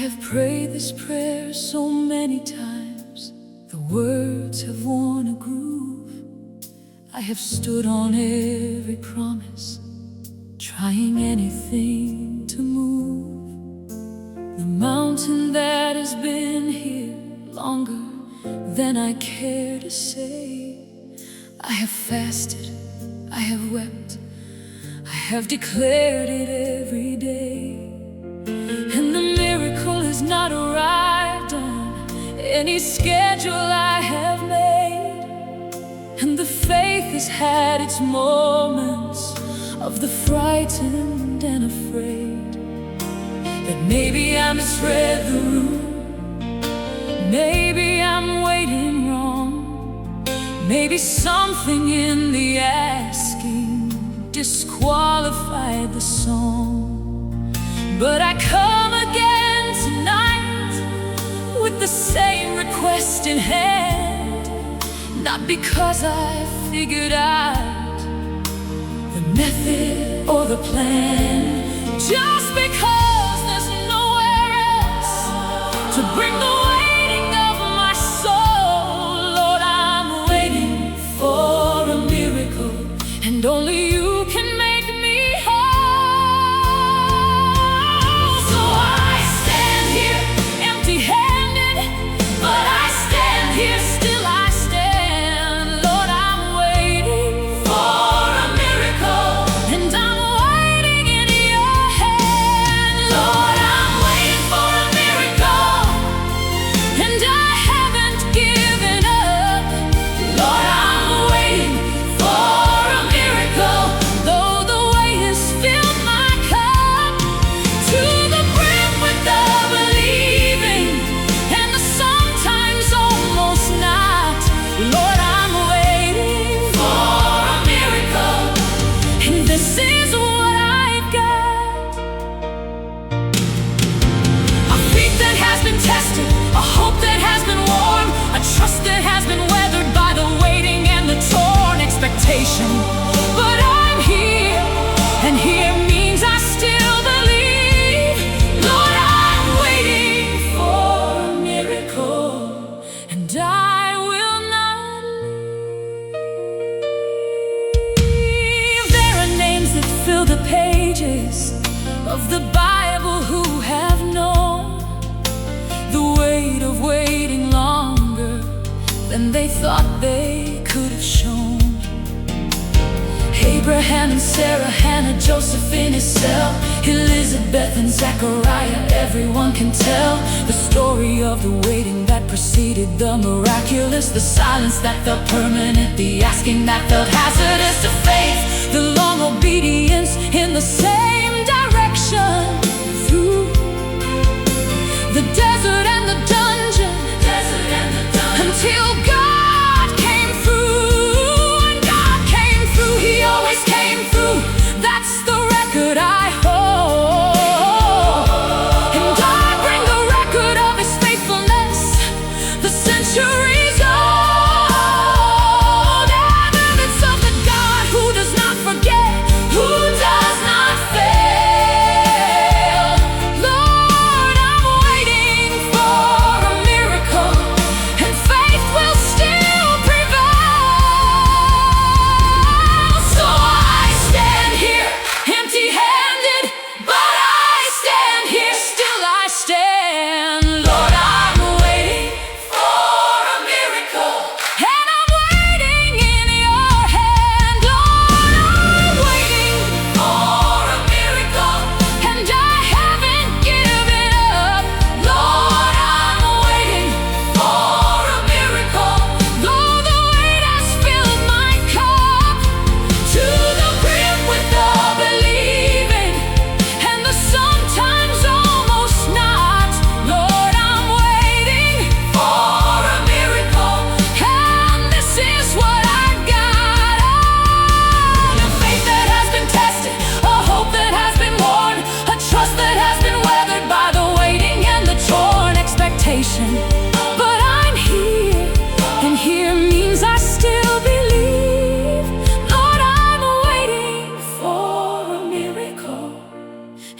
have prayed this prayer so many times, the words have worn a groove. I have stood on every promise, trying anything to move the mountain that has been here longer than I care to say. I have fasted, I have wept, I have declared it every day. And the miracle has not arrived on any schedule I have made. And the faith has had its moments of the frightened and afraid, that maybe I misread the room, maybe I'm waiting wrong, maybe something in the asking disqualified the song. But I come again tonight with the same request in hand, not because I figured out the method or the plan, just because there's nowhere else to bring the waiting of my soul. Lord, I'm waiting for a miracle, and only you can make me whole. So I stand here empty-handed, but I stand here, still I stand. Lord, I'm waiting for a miracle, and I'm waiting in your hand. Lord, I'm waiting for a miracle, and I haven't given up. Lord, I'm waiting for a miracle, though the weight has filled my cup to the brim with the believing, and the sometimes almost not. Lord, I'm waiting for a miracle, and this is what I've got. A faith that has been tested, a hope that has been warm, a trust that has been weathered by the waiting and the torn expectation. But I'm here, and here means I still believe. Lord, I'm waiting for a miracle, and I will not leave. There are names that fill the pages of the Bible who have known the weight of waiting longer than they thought they could have shown. Abraham and Sarah, Hannah, Joseph in his cell, Elizabeth and Zachariah, everyone can tell the story of the waiting that preceded the miraculous, the silence that felt permanent, the asking that felt hazardous to faith, the long obedience in the same direction, through the desert and the dungeon, until God came through. And God came through, He always came through. That's the record I hold, and I bring the record of His faithfulness, the centuries old, evidence of the God who does not forget, who does not fail. Lord, I'm waiting for a miracle, and faith will still prevail. So I stand here empty-handed, but I stand here, still I stand. Lord, I'm waiting for a miracle, and I'm waiting in your hand. Lord, I'm waiting for a miracle, and I haven't given up. Lord, I'm waiting for a miracle, though the weight has filled my cup to the brim with the believing, and the sometimes almost not. Lord, I'm waiting for a miracle, and this is what I've got. A faith that has been tested, a hope that has been worn, a trust that has been weathered by the waiting and the torn expectation. But I'm here, and here means I still believe. Lord, I'm waiting for a miracle,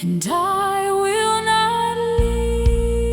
and I will not leave.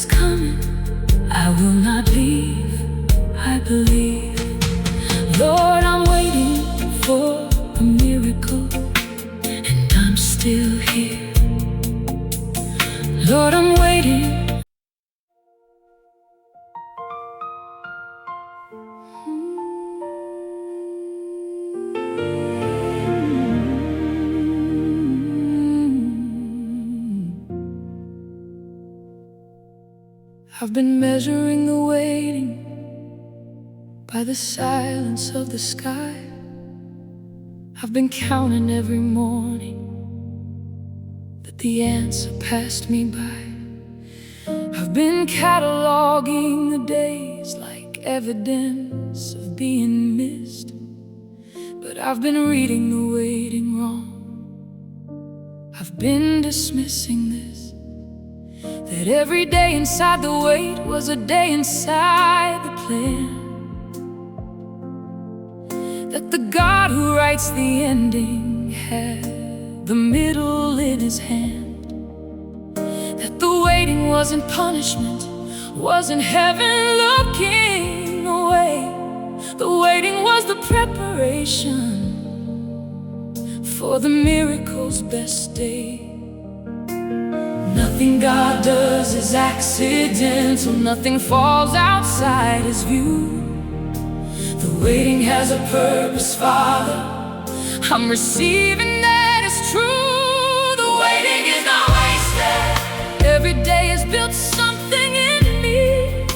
is coming, I will not leave, I believe. Lord, I'm waiting for a miracle, and I'm still here. Lord, I'm waiting. I've been measuring the waiting by the silence of the sky. I've been counting every morning that the answer passed me by. I've been cataloging the days like evidence of being missed, but I've been reading the waiting wrong. I've been dismissing this, that every day inside the wait was a day inside the plan, that the God who writes the ending had the middle in his hand, that the waiting wasn't punishment, wasn't heaven looking away. The waiting was the preparation for the miracle's best day. Nothing God does is accidental, nothing falls outside his view. The waiting has a purpose, Father, I'm receiving that as true. The waiting is not wasted, every day has built something in me.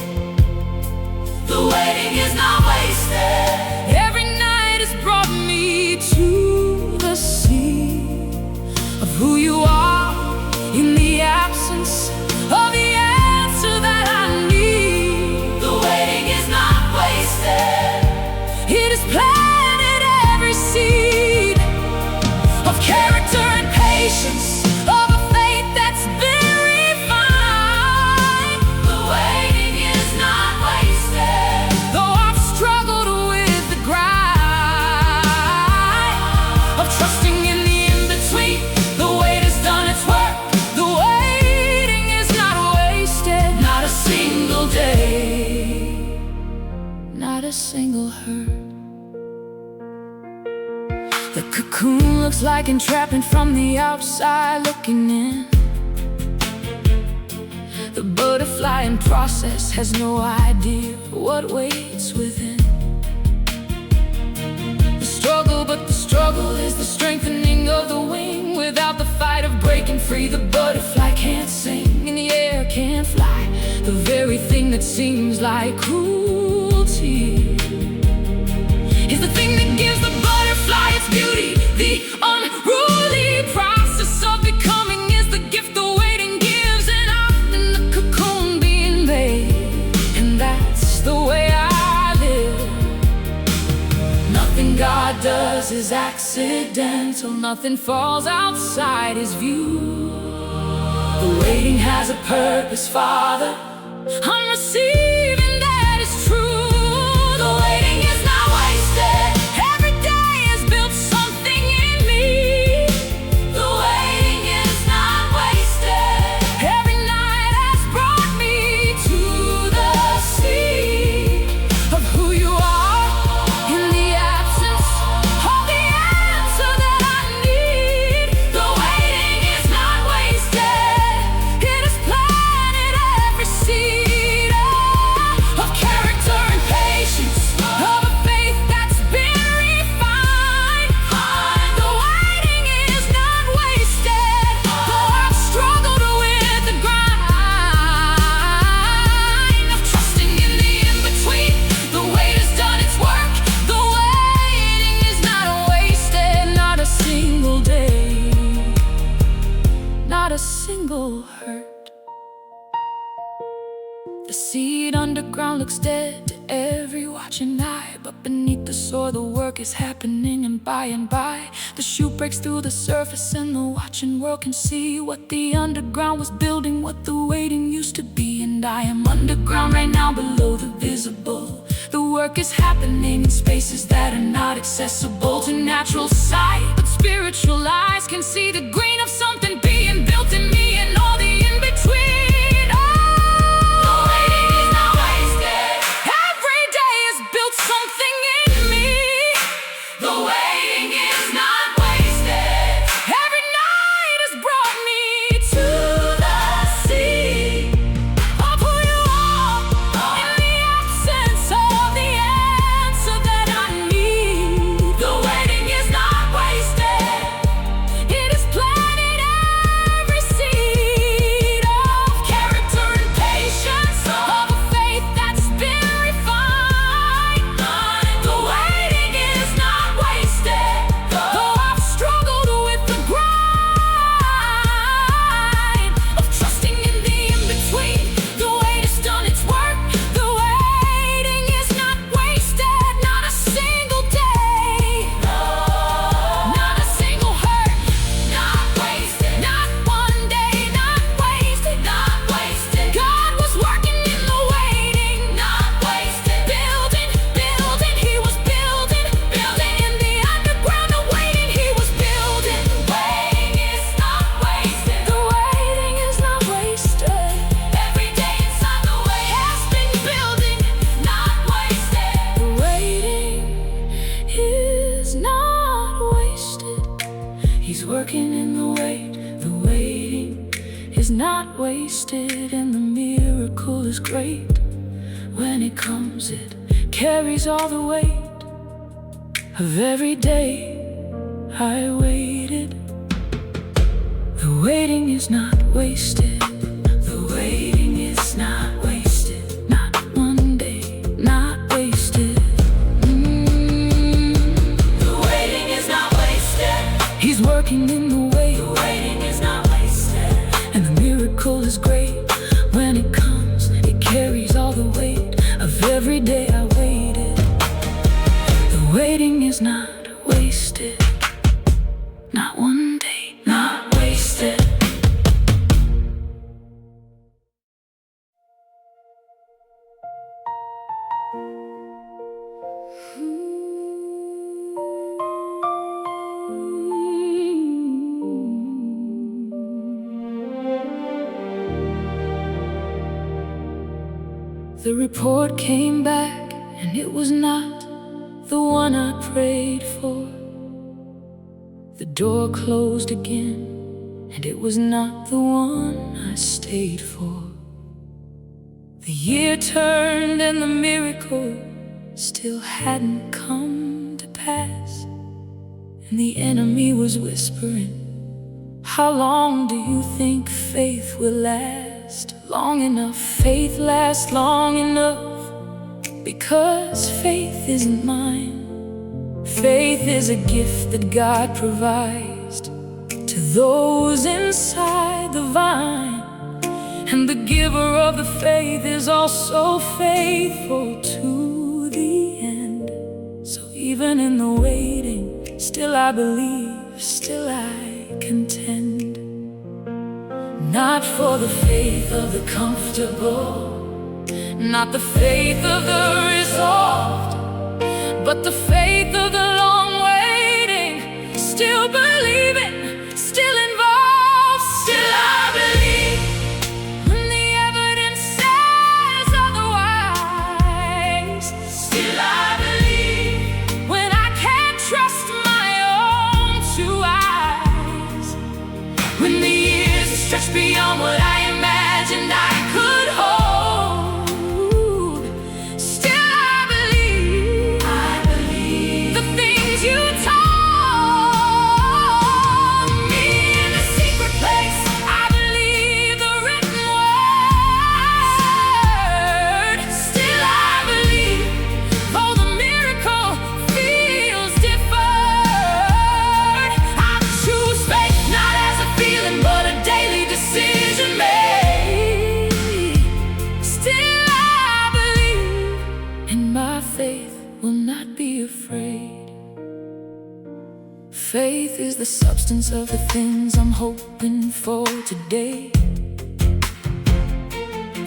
The waiting is not wasted, every night has brought me to the sea of who you are, in the absence of the answer that I need. The waiting is not wasted, it has planted every seed of character and patience, of a faith that's been refined. The waiting is not wasted, though I've struggled with the grind of trusting in the in-between. The wait has done its work, the waiting is not wasted. Not a single day, not a single hurt. The cocoon looks like entrapment from the outside looking in. The butterfly in process has no idea what waits within. The struggle, but the struggle is the strengthening of the wing. Without the fight of breaking free, the butterfly can't sing, and the air can't fly. The very thing that seems like cruelty is the thing that gives the butterfly its beauty. The unruly process of becoming is the gift the waiting gives, and I'm in the cocoon being made, and that's the way I live. Nothing God does is accidental, nothing falls outside his view. The waiting has a purpose, Father, I'm receiving that is true. The waiting is not wasted, every day has built something in me. The waiting is not wasted, every night has brought me to the sea of who you are, in the absence of the answer that I need. The waiting is not wasted, it has planted every seed of character and patience, of a faith that's been refined. The waiting is not wasted, though I've struggled with the grind of trusting in the in-between. The wait has done its work, the waiting is not wasted. Not a single day, not a single hurt. The seed underground looks dead to every watching eye, but beneath the soil the work is happening, and by the shoot breaks through the surface, and the watching world can see what the underground was building, what the waiting used to be. And I am underground right now, below the visible. The work is happening in spaces that are not accessible to natural sight, but spiritual eyes can see the green of something being built in me, and all the in-between. Oh, working in the wait. The waiting is not wasted, and the miracle is great. When it comes, it carries all the weight of every day I waited. The waiting is not wasted. The waiting is not wasted. Not one day, not wasted. The waiting is not wasted. He's working in the wait. The waiting is not wasted, and the miracle is great. When it comes, it carries all the weight of every day I waited. The waiting is not wasted. Not one day, not wasted. The report came back, and it was not the one I prayed for. The door closed again, and it was not the one I stayed for. The year turned, and the miracle still hadn't come to pass. And the enemy was whispering, how long do you think faith will last? Long enough, faith lasts long enough. Because faith isn't mine. Faith is a gift that God provides to those inside the vine. And the giver of the faith is also faithful to the end. So even in the waiting, still I believe, still I contend. Not for the faith of the comfortable, not the faith of the resolved, but the faith of the long waiting. Still believing, still involved, still I believe. When the evidence says otherwise, still I believe. When I can't trust my own two eyes, when the years stretch beyond what I imagined I could hold, faith is the substance of the things I'm hoping for today.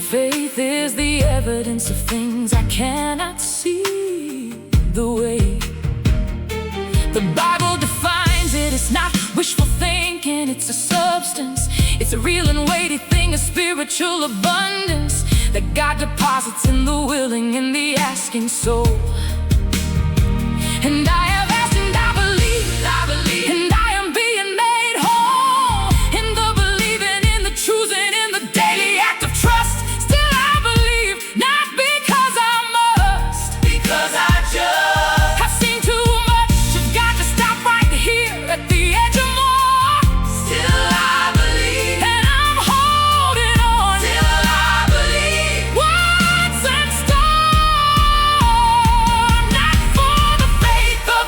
Faith is the evidence of things I cannot see. The way the Bible defines it, it's not wishful thinking, it's a substance. It's a real and weighty thing, a spiritual abundance that God deposits in the willing and the asking soul. And I have asked and I believe, and I am being made whole in the believing, in the choosing, in the daily act of trust. Still I believe, not because I must, because I just have seen too much. You've got to stop right here at the edge of more. Still I believe, and I'm holding on. Still I believe, what's in store. Not for the faith of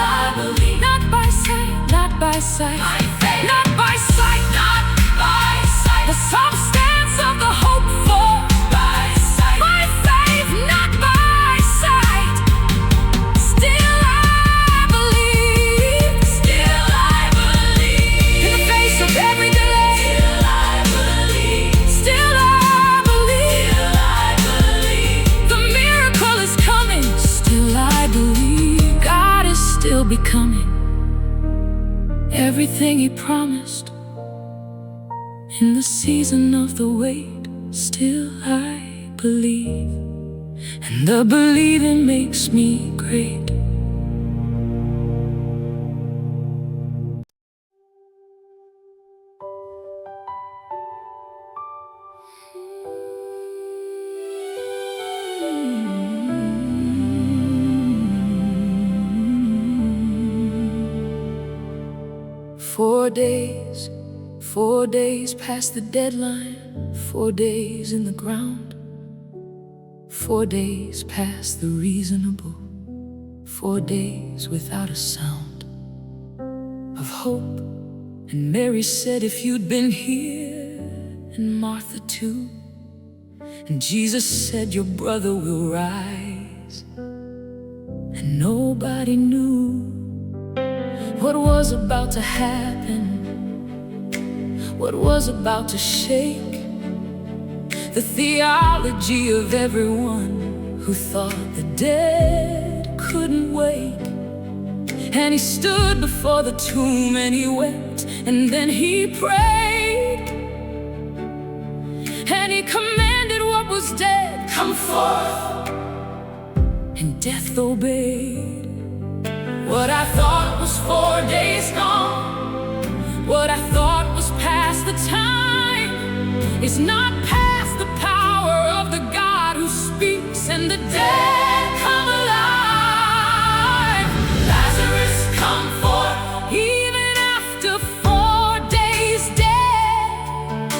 I believe. Not by sight, not by sight. My faith. Not by sight, not by sight. The substance of the hope for. By sight. My faith, not by sight. Still I believe. Still I believe. In the face of every delay. Still I believe. Still I believe. Still I believe. The miracle is coming. Still I believe. God is still becoming everything He promised. In the season of the wait, still I believe, and the believing makes me great. Four days past the deadline, 4 days in the ground, 4 days past the reasonable, 4 days without a sound of hope. And Mary said, if you'd been here, and Martha too. And Jesus said, your brother will rise. And nobody knew what was about to happen, what was about to shake the theology of everyone who thought the dead couldn't wake. And He stood before the tomb and He wept, and then He prayed, and He commanded what was dead, come forth. And death obeyed. What I thought was 4 days gone, what I thought was past the time, is not past the power of the God who speaks, and the dead come alive. Lazarus, come forth. Even after 4 days dead,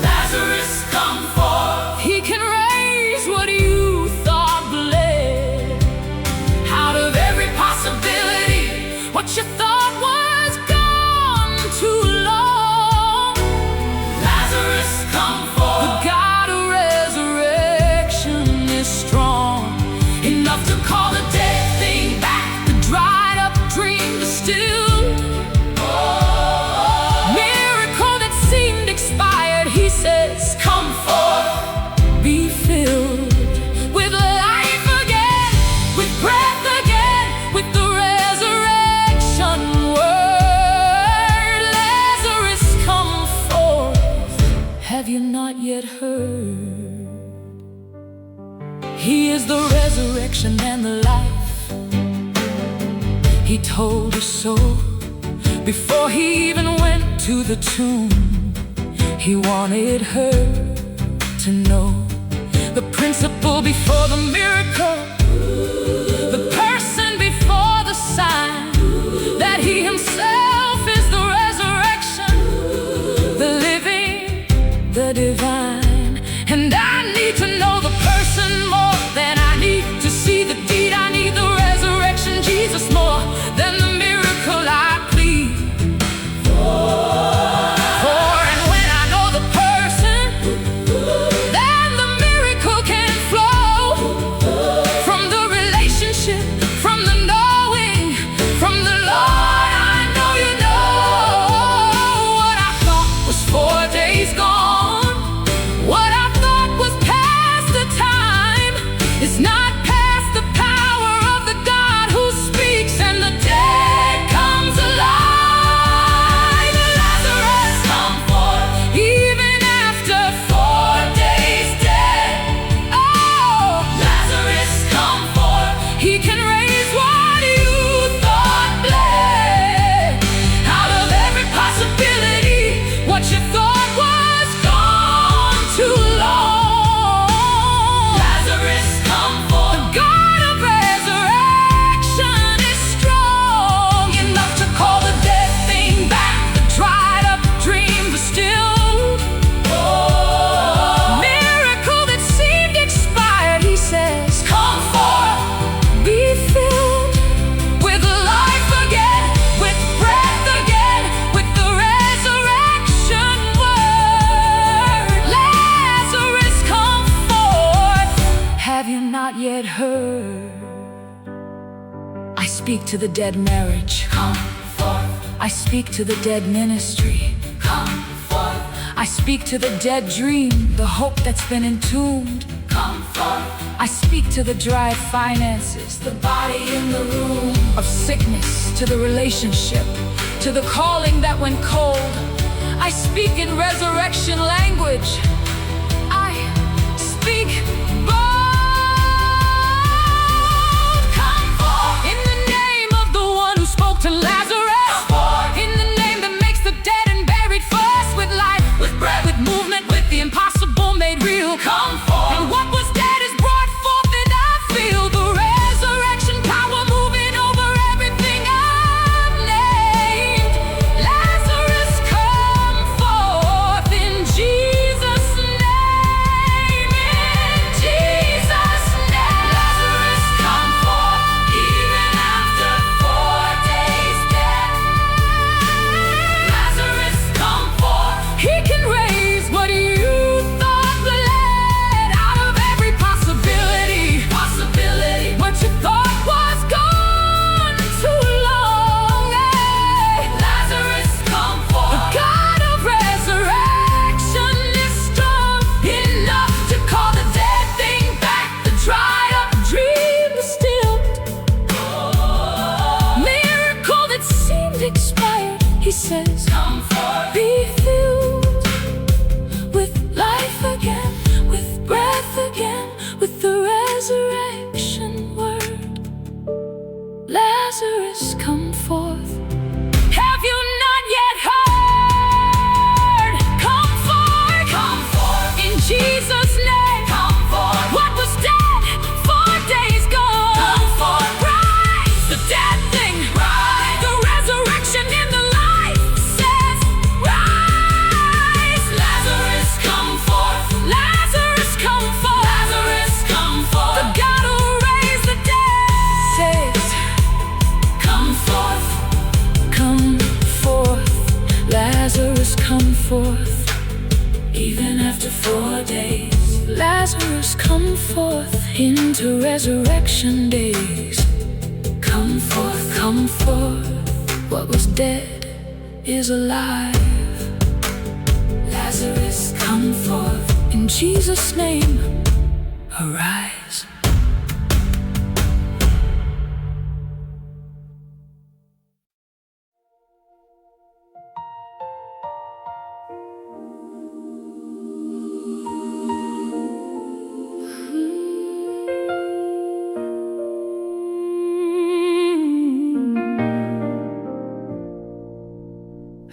Lazarus, come forth. He can raise what you thought bled. Out of every possibility, what you thought was gone too long, Lazarus, come forth. The God of resurrection is strong, enough to call the dead thing back, the dried up dream distilled. Miracle that seemed expired, He says, come forth. Be filled with life again, with breath again, with the resurrection word. Lazarus, come forth. Have you not yet heard? He is the resurrection and the life. He told us so before He even went to the tomb. He wanted her to know the principle before the miracle, the person before the sign, that He Himself is the resurrection, the living, the divine. And I need to know the person more than I need to see the deed. I need the resurrection, Jesus, more than the miracle I plead for. And when I know the person, then the miracle can flow from speak to the dead marriage. Come forth. I speak to the dead ministry. Come forth. I speak to the dead dream, the hope that's been entombed. Come forth. I speak to the dry finances, the body in the room of sickness, to the relationship, to the calling that went cold. I speak in resurrection language. I speak bold. Come forth. In the name of the one who spoke to Lazarus. Come forth. In the name that makes the dead and buried first, with life, with breath, with movement, with the impossible made real. Come forth. And what was dead is brought forth, and I feel the resurrection power moving over everything I've named. Lazarus, come forth in Jesus' name. In Jesus' name. Lazarus, come forth even after 4 days dead. Lazarus, come forth. He can raise what you thought bled out of every possibility. What you thought was gone too long. Lazarus, come forth. The God of resurrection is strong enough to call the dead thing back, the dried up dream stilled. Miracle that seemed expired, he says, come forth. Be filled with life again, with breath again, with the resurrection word. Lazarus, come forth. Have you not yet heard? Come forth. Come forth. In Jesus' name. Come forth. What was dead 4 days gone. Come forth. Rise. The dead thing. Rise. The resurrection in the life says, rise. Lazarus, come forth. Lazarus, come forth. Lazarus, come forth. The God who raised the dead says, come forth. Come forth. Lazarus, come forth. Even after 4 days. Lazarus, come forth into resurrection days. Come forth, come forth. What was dead is alive. Lazarus, come forth. In Jesus' name, arise.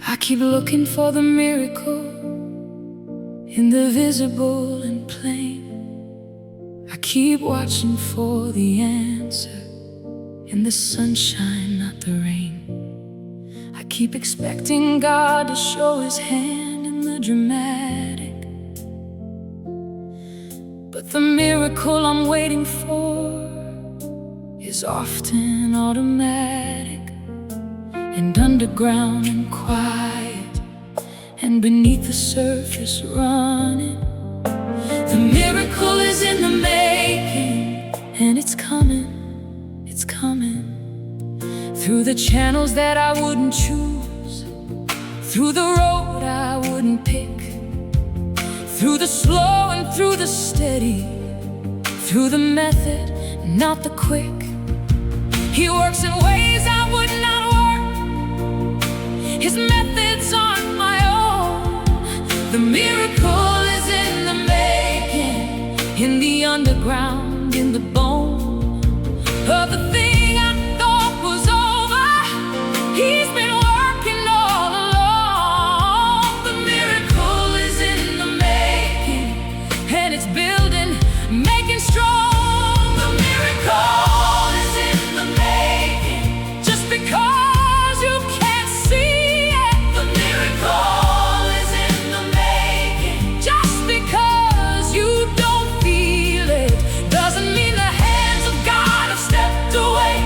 I keep looking for the miracle in the visible and plain. I keep watching for the answer in the sunshine, not the rain. I keep expecting God to show his hand in the dramatic, but the miracle I'm waiting for is often automatic and underground and quiet, and beneath the surface running. The miracle is in the making, and it's coming, it's coming. Through the channels that I wouldn't choose, through the road I wouldn't pick, through the slow and through the steady, through the method, not the quick. He works in ways I would not work. His methods aren't my own. The miracle is in the making, in the underground, in the bone of the thing I thought was over. He's been working all along. The miracle is in the making, and it's building, making strong. The miracle is in the making, just because you can't see it. The miracle is in the making, just because you don't feel it doesn't mean the hands of God have stepped away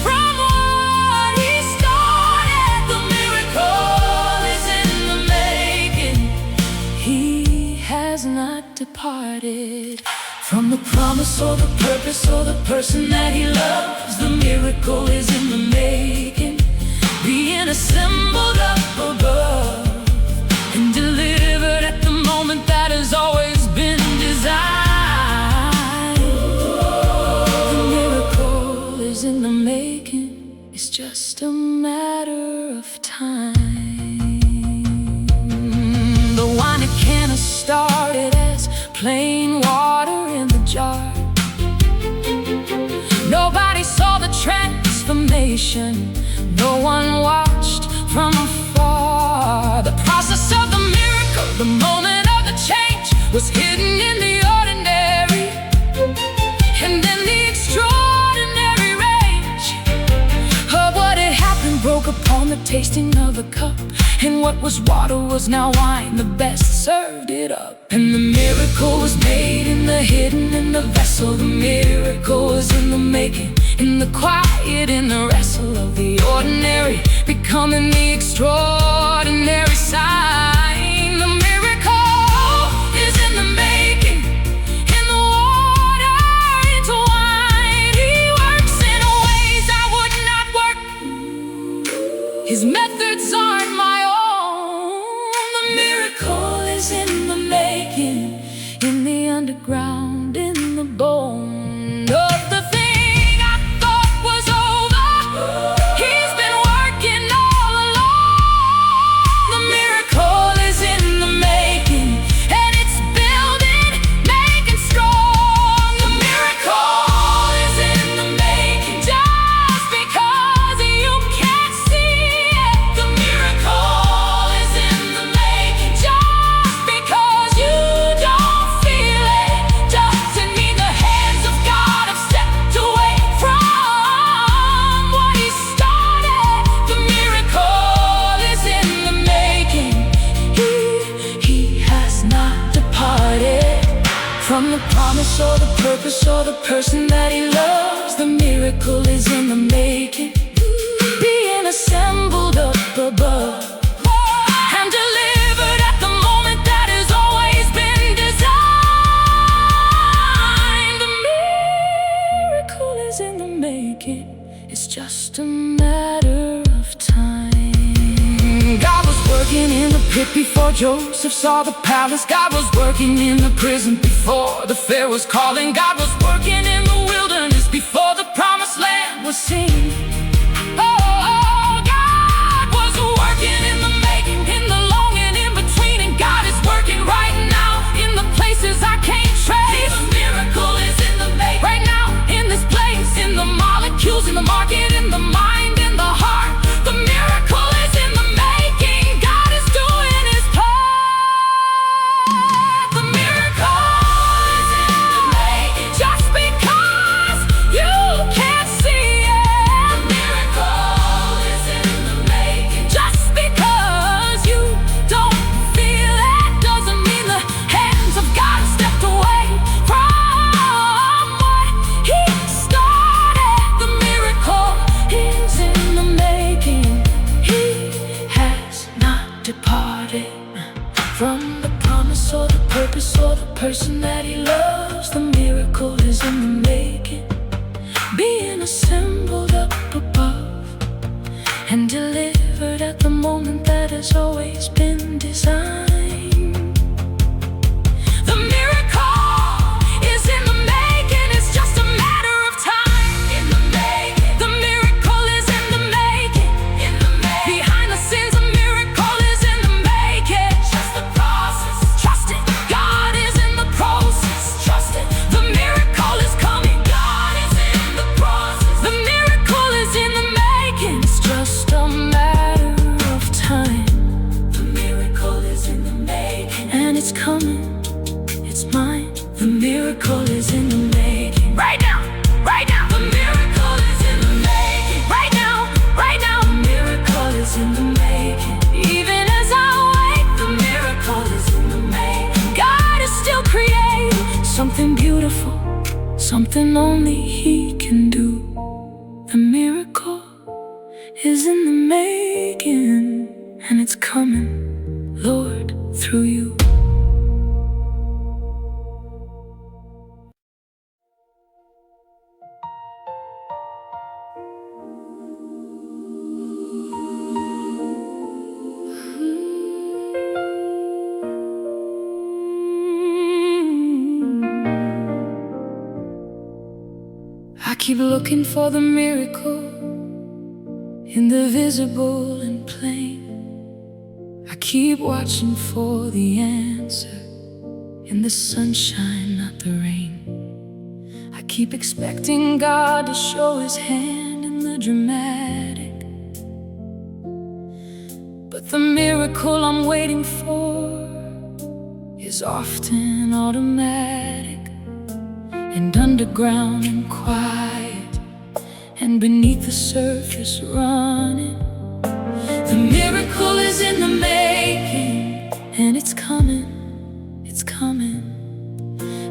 from what he started. The miracle is in the making. He has not departed from the promise or the purpose or the person that he loves. The The miracle is in the making, being assembled up above and delivered at the moment that has always been designed. The miracle is in the making, it's just a matter of time. The wine it can have started as plain water in the jar. Nobody saw the transformation, no one watched from afar. The process of the miracle, the moment of the change, was hidden in the ordinary, and then the extraordinary range of what had happened broke upon the tasting of the cup. And what was water was now wine, the best served it up. And the miracle was made in the hidden in the vessel. The miracle was in the making, in the quiet, in the wrestle of the ordinary becoming the extraordinary sign. The miracle is in the making, in the water into wine. He works in ways I would not work. His methods aren't my own. The miracle is in the making, in the underground, in the bone of the thing I thought was over. He's been working all along. The miracle is in the making, and it's building, making strong. The miracle is in the making, just because you can't see it. The miracle is in the making, just because you don't feel it. Doesn't mean the hands of God have stepped away from what He started. The miracle is in the making. He has not departed from the promise or the purpose or the person that He loves. The miracle is in the making, being assembled up above and delivered at the moment that has always been designed. The miracle is in the making, it's just a matter of time. God was working in the pit before Joseph saw the palace. God was working in the prison before the fair was calling. God was working in the wilderness before the promised land was seen. God was working in the making, in the long and in between. And God is working right now in the places I can't trace. The miracle is in the making, right now in this place, in the molecules, in the market, in the mind, in the heart. The miracle is in the making. God is doing His part. The miracle is in the making, just because you can't see it. The miracle is in the making, just because you don't feel it. Doesn't mean the hands of God stepped away from what He started. The miracle is in the making. He has not departed from the promise or the purpose or the person that He loves. The miracle is in the making, being assembled up above and delivered at the moment that has always been designed. The miracle is in the making, it's just a matter of time. In the making, the miracle is in the making, in the making. Behind the scenes, the miracle is in the making. Just the process, trust it. God is in the process, trust it. The miracle is coming. God is in the process. The miracle is in the making, it's just a matter of time. The miracle is in the making, and it's coming, it's mine. The miracle is in the making, right now, right now. The miracle is in the making, right now, right now. The miracle is in the making, even as I wait. The miracle is in the making. God is still creating something beautiful, something only He can do. The miracle is in the making, and it's coming, Lord, through you. keep looking for the miracle in the visible and plain. I keep watching for the answer in the sunshine, not the rain. I keep expecting God to show His hand in the dramatic, but the miracle I'm waiting for is often automatic and underground and quiet, and beneath the surface running. The miracle is in the making, and it's coming, it's coming.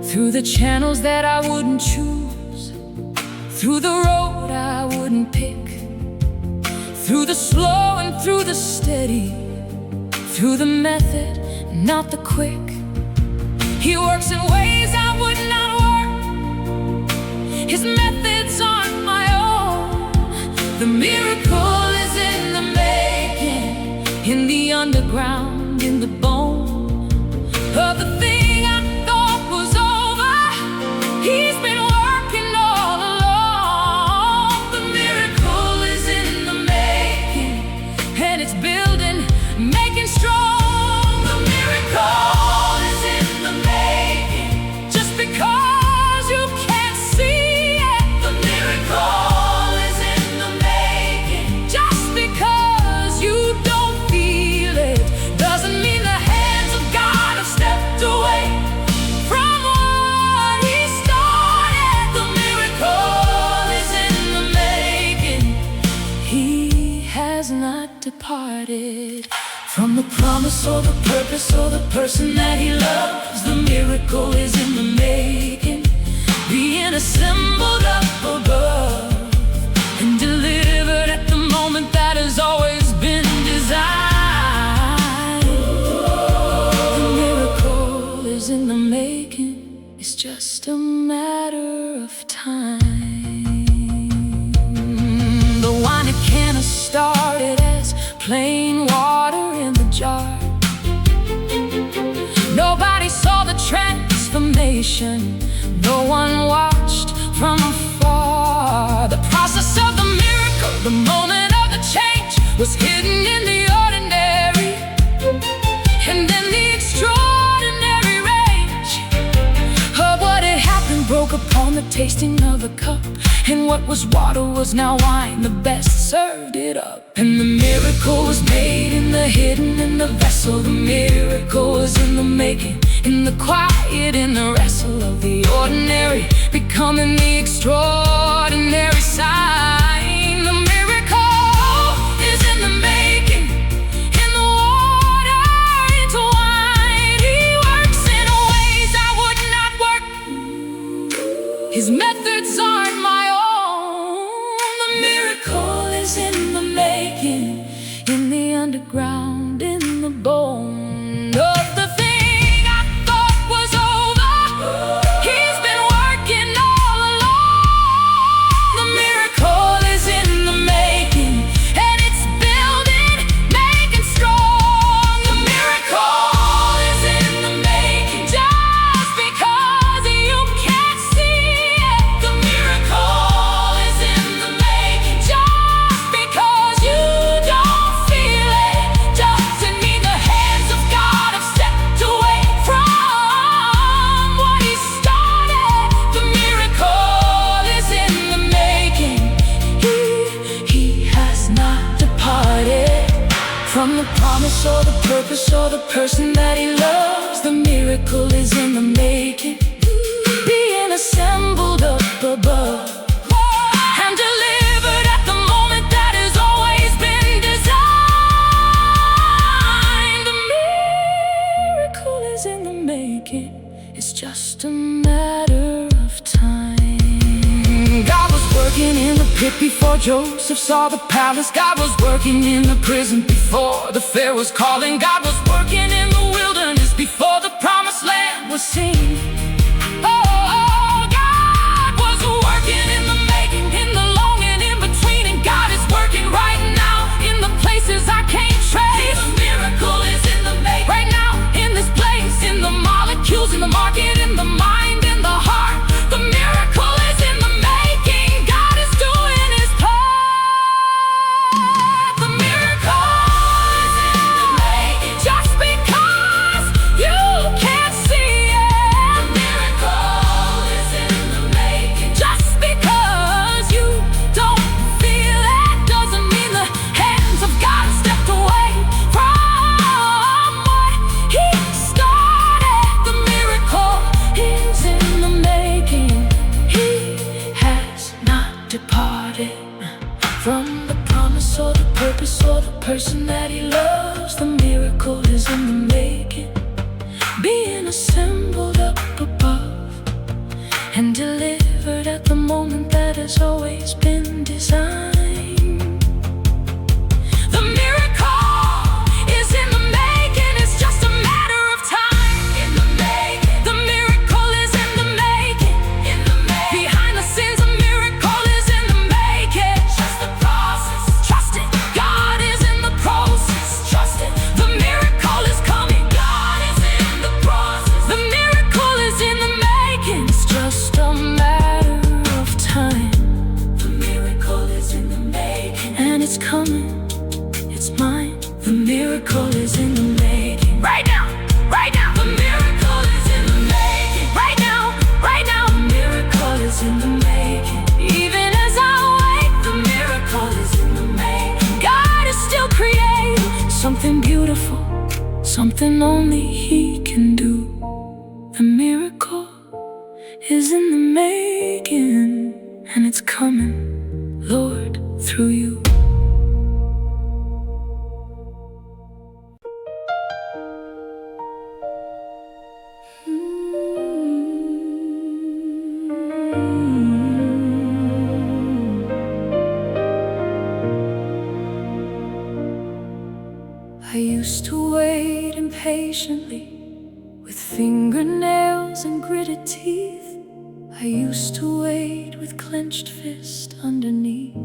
Through the channels that I wouldn't choose, through the road I wouldn't pick, through the slow and through the steady, through the method, not the quick. He works in ways I would not work. His methods aren't my own. The miracle is in the making, in the underground, in the bone of the thing I thought was over. He's been working all along. The miracle is in the making, and it's building, making strong. The miracle is in the making, just because you can't see it. The miracle is in the making, just because you don't feel it doesn't mean the hands of God have stepped away from what He started. The miracle is in the making. He has not departed from the promise or the purpose or the person that He loves. The miracle is in the making, being assembled up above and delivered at the moment that has always been designed. The miracle is in the making, it's just a matter of time. The wine it can have started as plain water in the jar. Nobody saw the transformation, no one watched from afar. The process of the miracle, the moment of the change, was hidden in the ordinary, and then the extraordinary range of what had happened broke upon the tasting of a cup. And what was water was now wine, the best served it up. And the miracle was made in the hidden, in the vessel. The miracle was in the making, in the quiet, in the wrestle of the ordinary, becoming the extraordinary sign. The miracle is in the making, in the water into wine. He works in ways I would not work. His methods aren't my own. The miracle is in the making, in the underground, in the bone of the thing I thought was over. He's been working all along. The miracle is in the making, and it's building, making strong. The miracle is in the making, just because you can't see it. The miracle is in the making, just because you don't feel it doesn't mean the hands of God have stepped away from what He started. The miracle is in the making. He has not departed from the promise or the purpose or the person that He loves. The miracle is in the making, being assembled up above and delivered at the moment that has always been designed. The miracle is in the making, it's just a matter of time. God was working in the pit before Joseph saw the palace. God was working in the prison before the fair was calling. God was working in the wilderness before the promised land was seen. Oh, God was working in the making, in the long and in between. And God is working right now in the places I can't trace. The miracle is in the making, right now in this place, in the molecules, in the market, in the mind, in the heart. The miracle is in the making. God From the promise or the purpose or the person that he loves, the miracle is in the making. Being assembled up above and delivered at the moment that has always been designed. The miracle is in the making, it's just a matter of time. In the making, the miracle is in the making. In the making, behind the scenes, a miracle is in the making. Trust the process, trust it. God is in the process, trust it. The miracle is coming. God is in the process. The miracle is in the making. It's just a matter of time. The miracle is in the making, and it's coming. It's mine. The miracle is in the making. Right now, right now. The miracle is in the making. Right now, right now. The miracle is in the making. Even as I wait, the miracle is in the making. God is still creating something beautiful, something only He can do. The miracle is in the making, and it's coming, Lord, through you. I used to wait impatiently with fingernails and gritted teeth. I used to wait with clenched fist underneath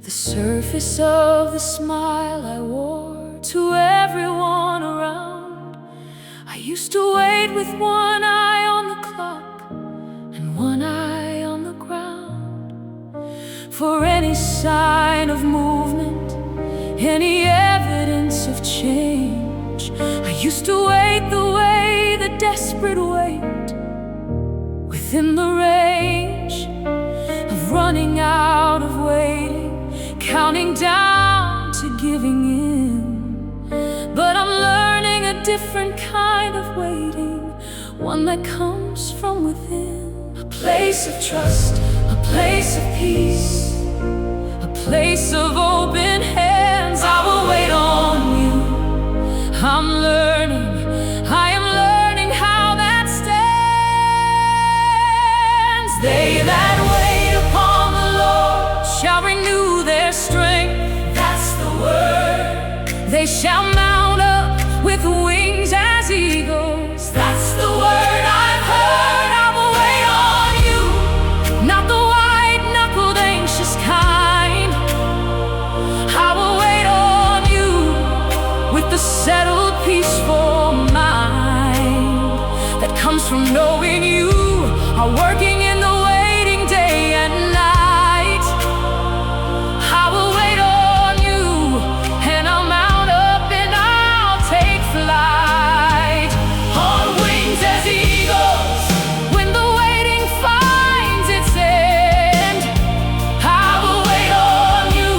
the surface of the smile I wore to everyone around. I used to wait with one eye on the clock and one eye on the ground, for any sign of movement, any evidence of change. I used to wait the way the desperate wait, within the range of running out of waiting, counting down to giving in. But I'm learning a different kind of waiting, one that comes from within. A place of trust, a place of peace, a place of open hands. I will wait on you. I'm learning, I am learning how that stands. They that wait upon the Lord shall renew their strength. That's the word. They shall mount up with wings as eagles. That's the word I've heard. I will wait on you, not the white-knuckled anxious kind. I will wait on you with the settled, peaceful mind that comes from knowing you are working in the waiting day and night. I will wait on you, and I'll mount up and I'll take flight on wings as eagles. When the waiting finds its end, I will wait on you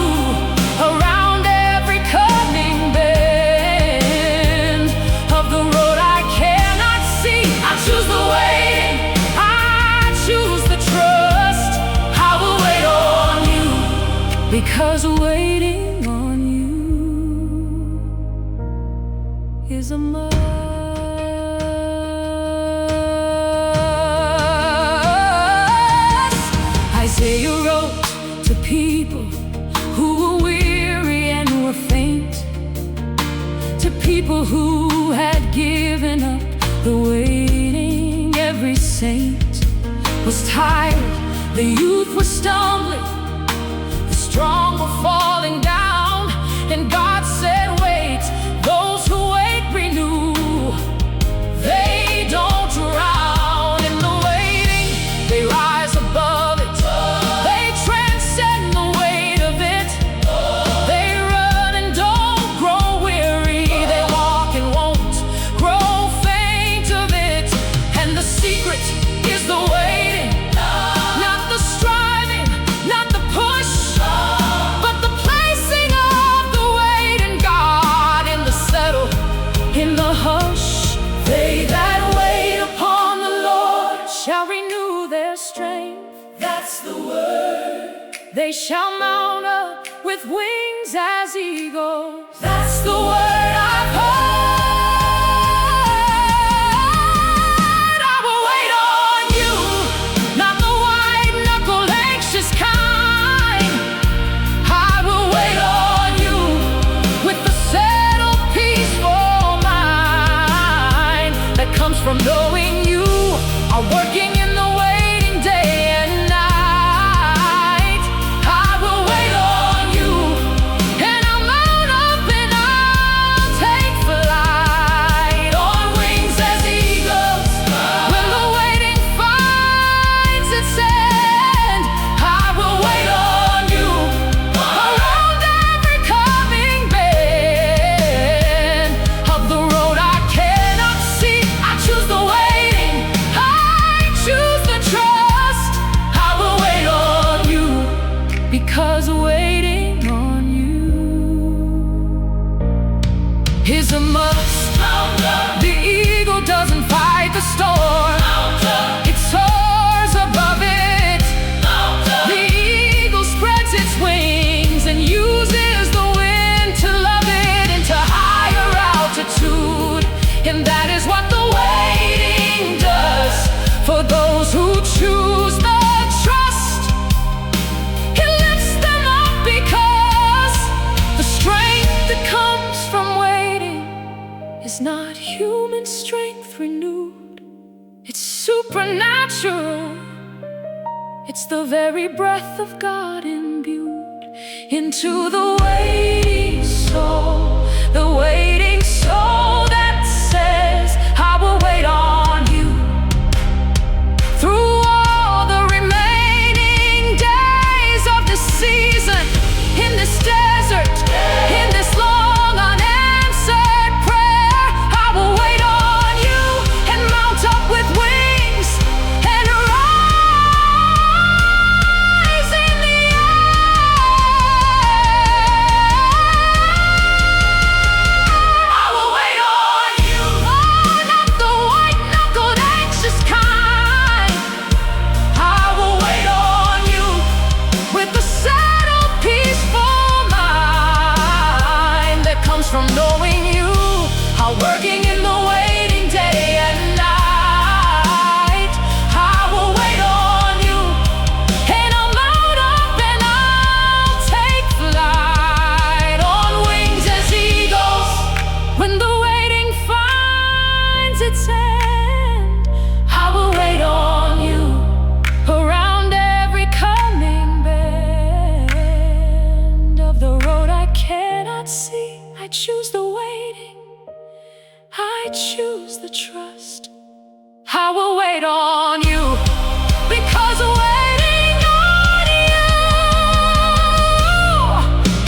around every cunning bend of the road I cannot see. I choose the waiting, I choose the trust. I will wait on you, because waiting on you is a must. Isaiah wrote to people who were weary and were faint, to people who had given up the waiting. Every saint was tired, the youth was stumbling, the strong were falling down, and God said, wait. Those who wait renew. They don't drown in the waiting, they rise above it. They transcend the weight of it. They run and don't grow weary. They walk and won't grow faint of it. And the secret is the waiting, not the striving, They shall mount up with wings as eagles. That's the word I've heard. I will wait on you, not the white-knuckled anxious kind. I will wait on you with the settled, peaceful mind that comes from knowing you are working in the waiting day and night. I will wait on you, and I'll mount up and I'll take flight on wings as eagles. When the waiting finds its end, I will wait on you around every coming bend of the road I cannot see. I choose the waiting, I choose the trust. I will wait on you, because waiting on you is a must. The eagle doesn't fight the storm, it soars above it. The eagle spreads its wings and uses the wind to love it into higher altitude. And that is what the waiting does for those who choose the trust. It lifts them up, because the strength that comes from waiting is not human strength renewed. It's supernatural. It's the very breath of God imbued into the waiting soul. The waiting soul that says, I will wait on you through all the remaining days of this season, in this desert, in this long unanswered prayer. I will wait on you and mount up with wings and rise in the air. I will wait on you, oh, not the white-knuckled anxious kind. I will wait on you with the settled, peaceful mind that comes from knowing you are working in the waiting day and night. I will wait on you, and I'll mount up and I'll take flight on wings as eagles. When the waiting finds its end, I will wait on you around every coming bend of the road I cannot see. I choose the waiting, I choose the trust. I will wait on you, because waiting on you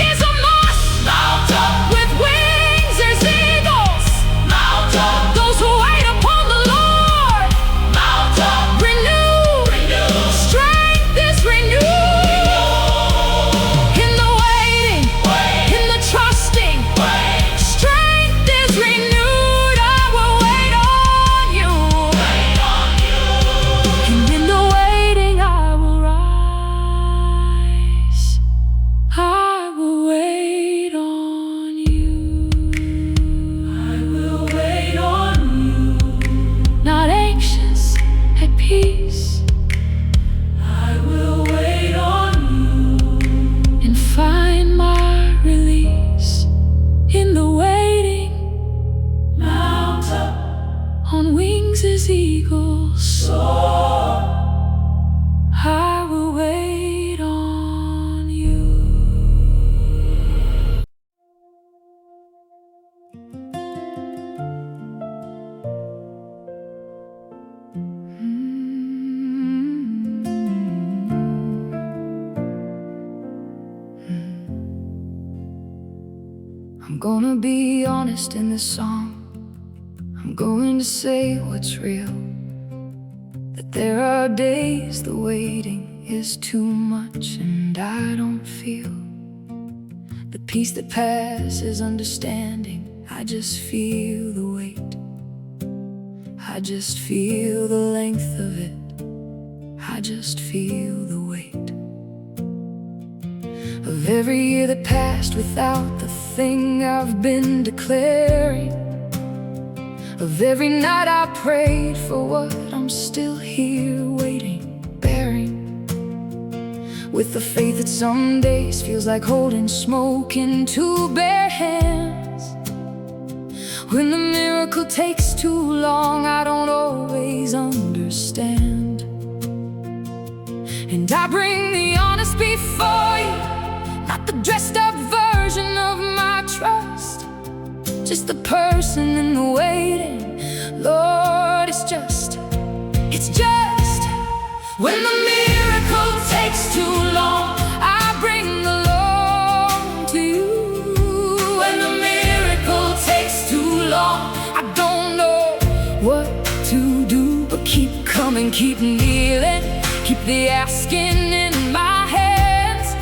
is a must. Mount up with wings as eagles. Mount up, those who wait upon the Lord. Mount up, renew. Strength is renewed in the waiting, in the trusting. Strength is renewed. I will wait on you, and in the waiting I will rise. I will wait on you. I will wait on you, not anxious, at peace. I will wait on you and find my release in the waiting. Mount up on wings as eagles. Soar. I will wait on you. I'm gonna be honest in this song. I'm going to say what's real. That there are days the waiting is too much and I don't feel the peace that passes understanding. I just feel the weight. I just feel the length of it. I just feel the weight. every year that passed without the thing I've been declaring, of every night I prayed for what I'm still here waiting, bearing, with the faith that some days feels like holding smoke in two bare hands. When the miracle takes too long, I don't always understand. And I bring the honest before you, not the dressed up version of my trust, just the person in the waiting. Lord, it's just when the miracle takes too long, I bring the Lord to you. When the miracle takes too long, I don't know what to do but keep coming, keep kneeling, keep the asking in my hands.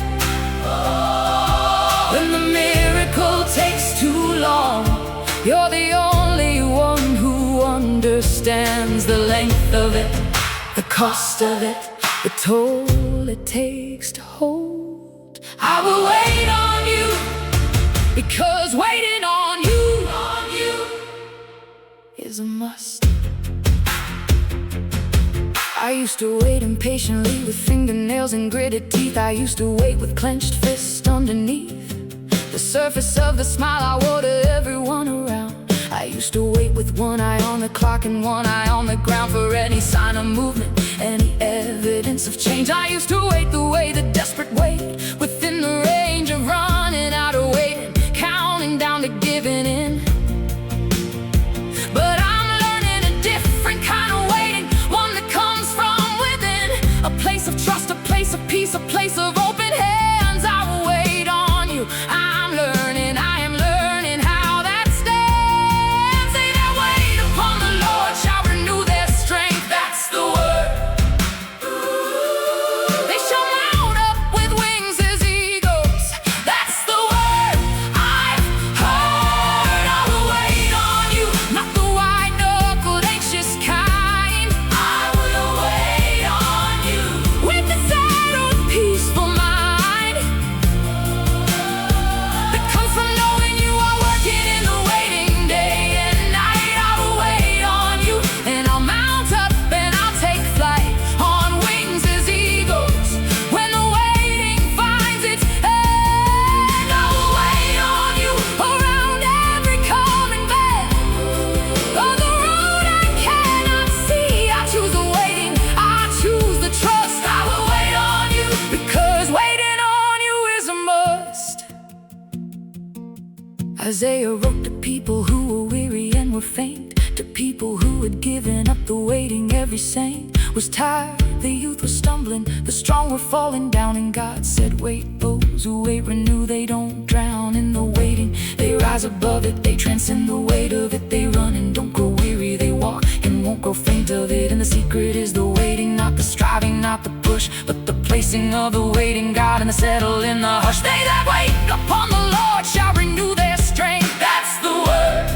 When the miracle takes too long, you're the only one who understands the length of it, the cost of it, the toll it takes to hold. I will wait on you, because waiting on you is a must. I used to wait impatiently with fingernails and gritted teeth. I used to wait with clenched fists underneath the surface of the smile I wore to everyone around. I used to wait with one eye on the clock and one eye on the ground for any sign of movement, any evidence of change. I used to wait the way the desperate wait, within the range of running out of waiting, counting down to giving in. But I'm learning a different kind of waiting, one that comes from within, a place of trust, a place of peace, a place of open hands. I will wait on you. I am learning how that stands. They that wait upon the Lord shall renew their strength. That's the word. They shall mount up with wings as eagles. That's the word I've heard. I will wait on you, not the wide-knuckled, anxious kind. I will wait on you with the settled, peaceful mind that comes from knowing you are working in the waiting day and night. I will wait on you, and I'll mount up and I'll take flight on wings as eagles. When the waiting finds its end, I will wait on you around every coming bend. On the road I cannot see, I choose the waiting, I choose the trust. I will wait on you, because waiting on you is a must. Isaiah wrote to people who were weary and were faint, to people who had given up the waiting. Every saint was tired, the youth was stumbling, the strong were falling down. And God said, wait, those who wait renew. They don't drown in the waiting, they rise above it, they transcend the weight of it. They run and don't grow weary, they walk and won't grow faint of it. And the secret is the waiting, not the striving, not the push, but the placing of the waiting God and the settle in the hush. They that wait upon the Lord shall renew their strength. That's the word.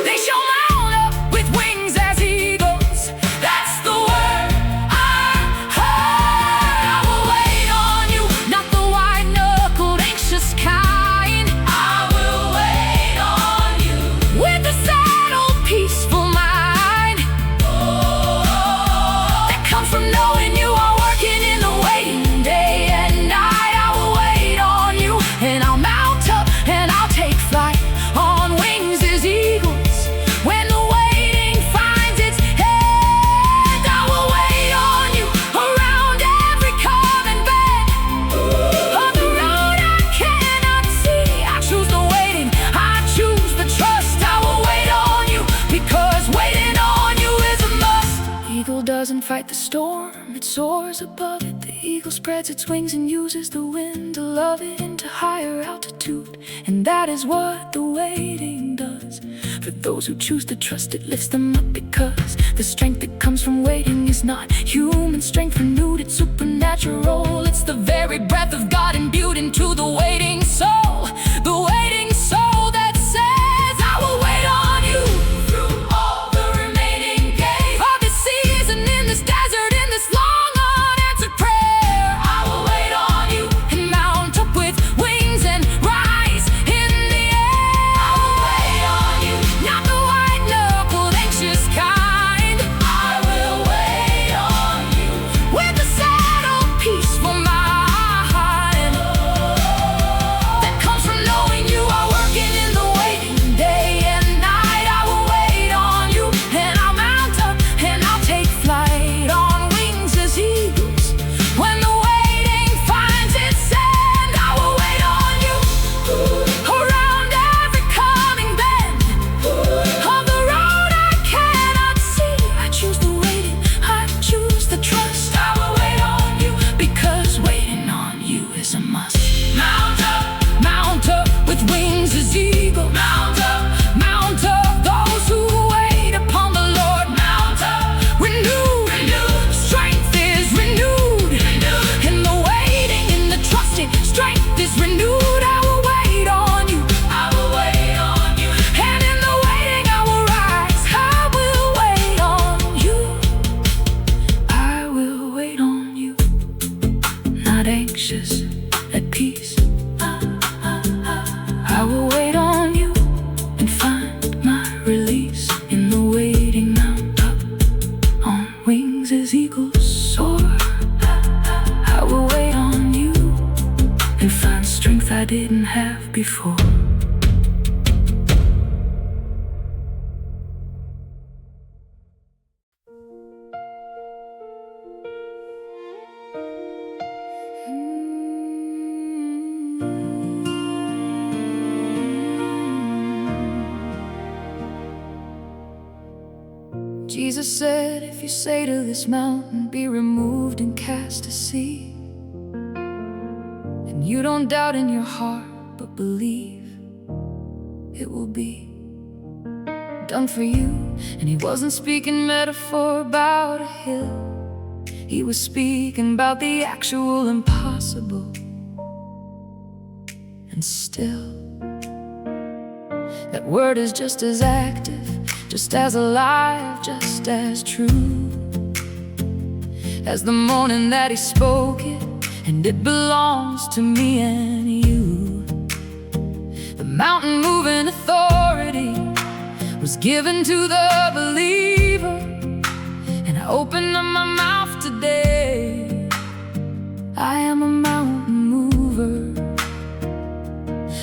They shall mount up with wings as eagles. That's the word I heard. I will wait on you, not the wide-knuckled, anxious kind. I will wait on you with a settled, peaceful mind that comes from knowing you are working in the waiting day and night. I will wait on you, and I'll mount up and I'll take flight on wings as eagles. When the waiting finds its end, I will wait on you around every coming bend. On the road I cannot see, I choose the waiting, I choose the trust. I will wait on you, because waiting on you is a must. Eagle doesn't fight the storm, it soars above it. The eagle spreads its wings and uses the wind to love it into higher altitude. And that is what the waiting does. For those who choose to trust, it lifts them up, because the strength that comes from waiting is not human strength renewed, it's supernatural. It's the very breath of God imbued into the waiting soul. The waiting soul that says, I will wait on you through all the remaining days of this season, in this desert, in this long unanswered prayer. I will wait on you. is a must. Mount up with wings as eagles. Mount up, those who wait upon the Lord. Mount up, renewed, strength is renewed. In the waiting, in the trusting, strength is renewed. I will wait on you. And in the waiting I will rise. I will wait on you. I will wait on you. Not anxious, at peace. I will wait on you and find my release. In the waiting, mount up on wings as eagles soar. I will wait on you and find strength I didn't have before. Jesus said, if you say to this mountain, be removed and cast to sea, and you don't doubt in your heart, but believe, it will be done for you. And he wasn't speaking metaphor about a hill. He was speaking about the actual impossible. And still, that word is just as active, just as alive, just as true as the morning that he spoke it, and it belongs to me and you. The mountain moving authority was given to the believer, and I open up my mouth today. I am a mountain mover.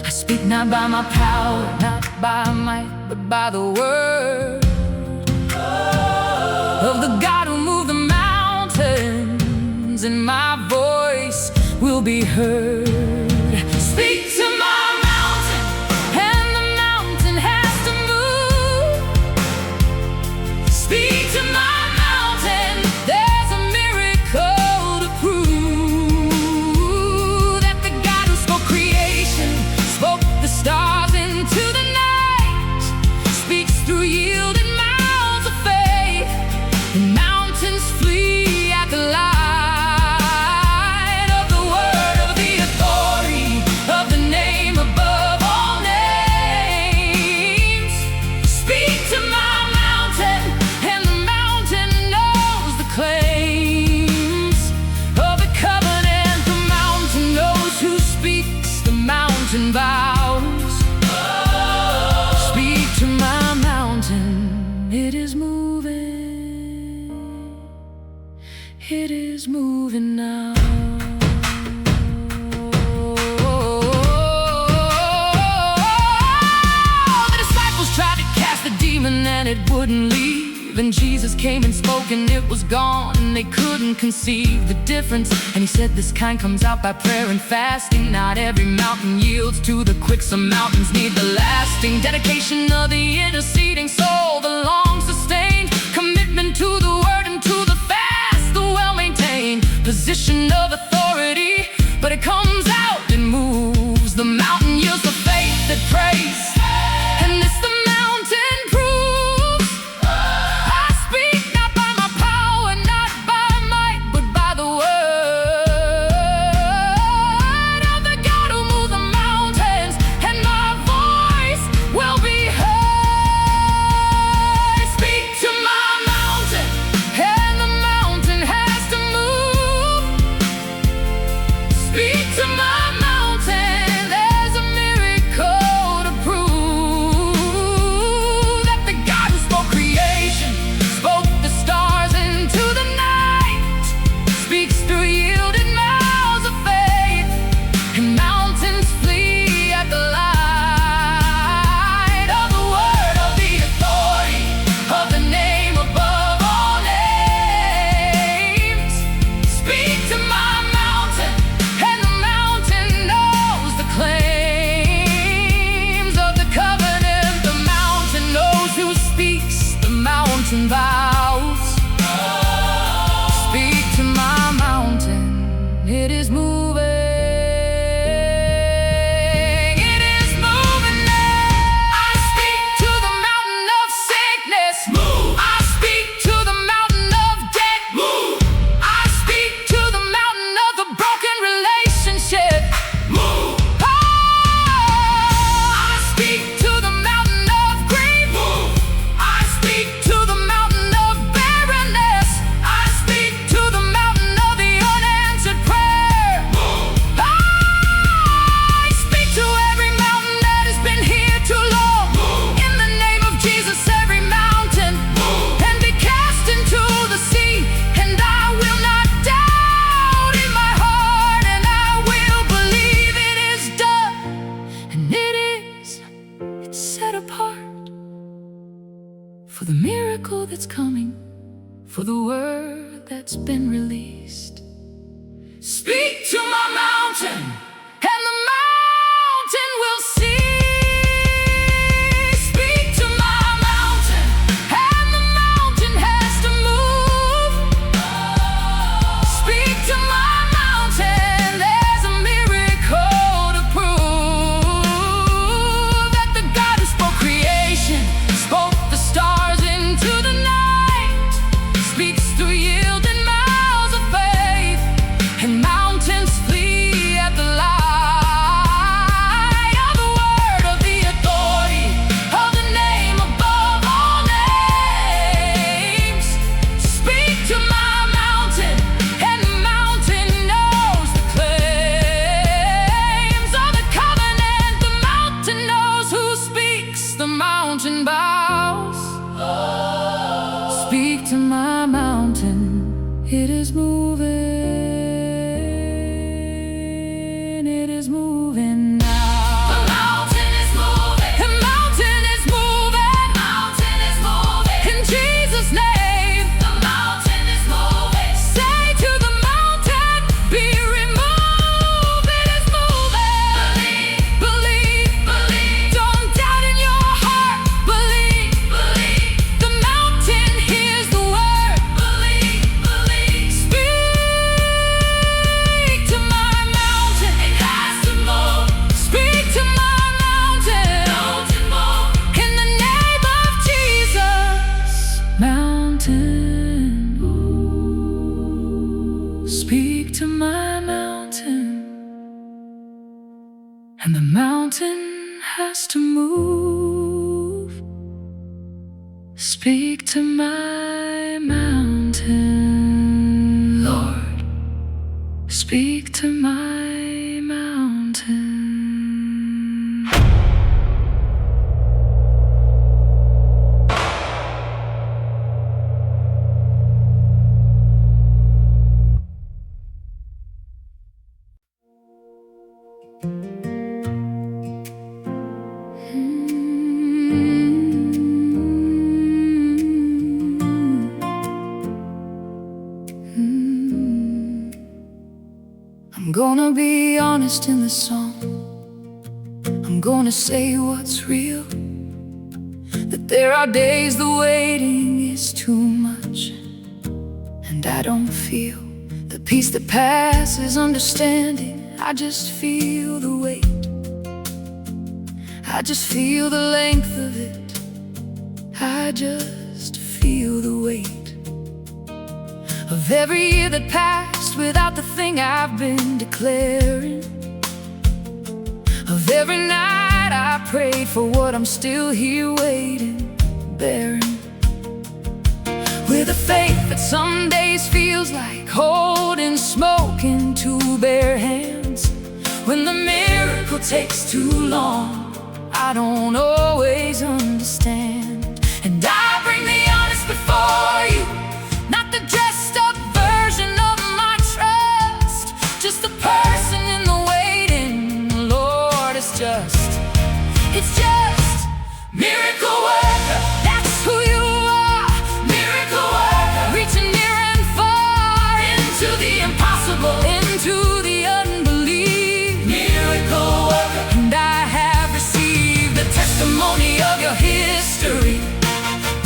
I speak not by my power, not by might, but by the word of the God who moved the mountains, and my voice will be heard. Speak to my mountain, and the mountain has to move. Speak to my mountain, there's a miracle to prove. That the God who spoke creation, spoke the stars into the night, speaks through yielded mouths of faith, and mountains flee at the light of the word, of the authority of the name above all names. Speak to my mountain, and the mountain knows the claims of the covenant. The mountain knows who speaks, the mountain vows. Speak to my mountain, it is moving, it is moving now. The disciples tried to cast the demon and it wouldn't leave, and Jesus came and spoke and it was gone, and they couldn't conceive the difference. And he said, this kind comes out by prayer and fasting. Not every mountain yields to the quick, some mountains need the lasting dedication of the interceding soul, the long sustained commitment to the word and to the fast, the well-maintained position of authority. But it comes out and moves. The mountain yields the faith that prays, and this the mountain proves. I speak not by my power, not by might, but by the word of the God who moves the mountains, and my voice will be heard. Speak to my mountain, and the mountain has to move. Speak to my mountain, there's a miracle to prove. That the God who spoke creation, spoke the stars into the night, speaks through yielded mouths of faith, and mountains flee at the light of the word, of the authority of the name above all names. Speak to my mountain, and the mountain knows the claims of the covenant. The mountain knows who speaks, the mountain vows. Speak to my mountain, it is moving, that's coming, for the word that's been released. Speak to my mountain, and the mountain will see. Speak to my mountain, and the mountain has to move. Speak to my mountain, there's a miracle to prove that the God who spoke creation, spoke the stars into the night, speaks through yielding mouths of faith, and mountains flee at the light of the word, of the authority of the name above all names. Speak to my mountain, and the mountain knows the claims of the covenant. The mountain knows who speaks, the mountain bows. Speak to my mountain, it is moving, it is moving now. The mountain is moving, the mountain is moving, the mountain is moving. In Jesus' name, the mountain is moving. Say to the mountain, be removed, it is moving. Believe, believe, believe. Don't doubt in your heart, believe, believe. The mountain hears the word, believe, believe. Speak to my mountain, it has to move. Speak to my mountain, mountain move. In the name of Jesus, mountain, speak to my mountain, and the mountain has to move. Speak to my mountain, Lord. Speak to my mountain. I'm gonna be honest in this song. I'm gonna say what's real, that there are days the waiting is too much, and I don't feel the peace that passes understanding. I just feel the weight, I just feel the length of it. I just feel the weight of every year that passed without the thing I've been declaring, of every night I prayed for what I'm still here waiting, bearing, with a faith that some days feels like holding smoke in two bare hands. When the miracle takes too long, I don't always understand. And I bring the honest before you, not the dressed up version of my trust, just the person in the waiting. Lord, it's just miracle worker. That's who you are, miracle worker. Reaching near and far into the impossible, into the unbelief. Miracle worker. And I have received the testimony of your history,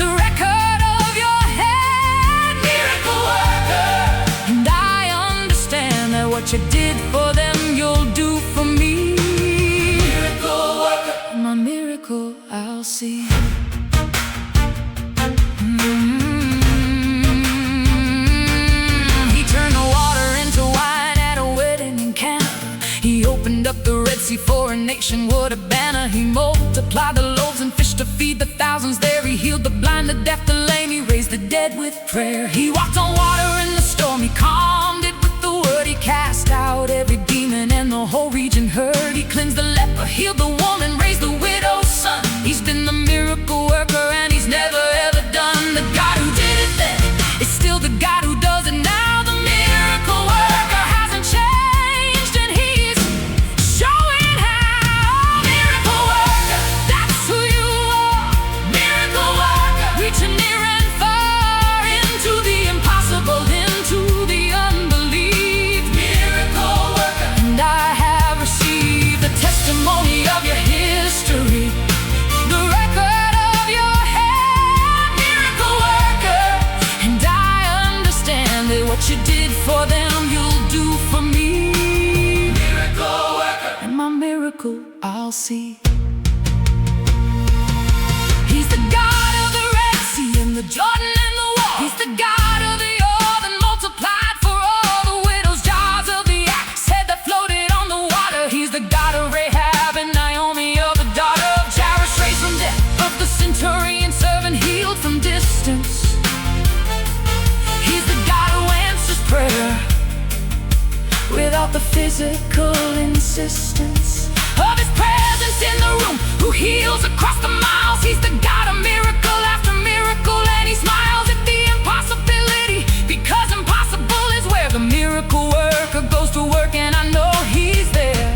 the record of your hand. Miracle worker. And I understand that what you did for them, you'll do for me. Miracle worker. My miracle I'll see. He turned the water into wine at a wedding in Cana. He opened up the Red Sea for a nation, what a banner. He multiplied the loaves and fish to feed the thousands there. He healed the blind, the deaf, the lame. He raised the dead with prayer. He walked on water in the storm. He calmed it with the word. He cast out every demon and the whole region heard. He cleansed the leper, healed the woman, raised the widow's son. He's been the miracle worker, and he's never ever done. The God who did it then is still the God who does it now. The miracle worker hasn't changed, and he's showing how. Miracle worker, that's who you are. Miracle worker, reaching near and far miracle I'll see. He's the God of the Red Sea and the Jordan and the wall. He's the God of the oil that multiplied for all the widows' jars of the axe head that floated on the water. He's the God of Rahab and Naomi, of the daughter of Jairus, raised from death, of the centurion servant healed from distance. He's the God who answers prayer without the physical insistence of his presence in the room, who heals across the miles. He's the God of miracle after miracle, and he smiles at the impossibility, because impossible is where the miracle worker goes to work. And I know he's there.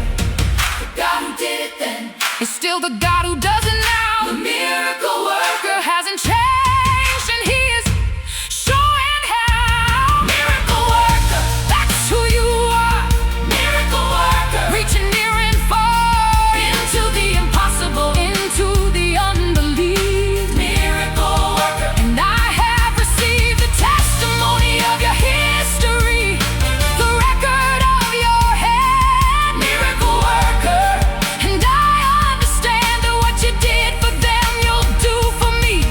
The God who did it then is still the God who does it now. The miracle worker hasn't changed, and he is showing how. Miracle worker, that's who you are. Miracle worker, reaching near and far into the impossible, into the unbelief. Miracle worker, and I have received the testimony of your history, the record of your hand. Miracle worker, and I understand that what you did for them you'll do for me.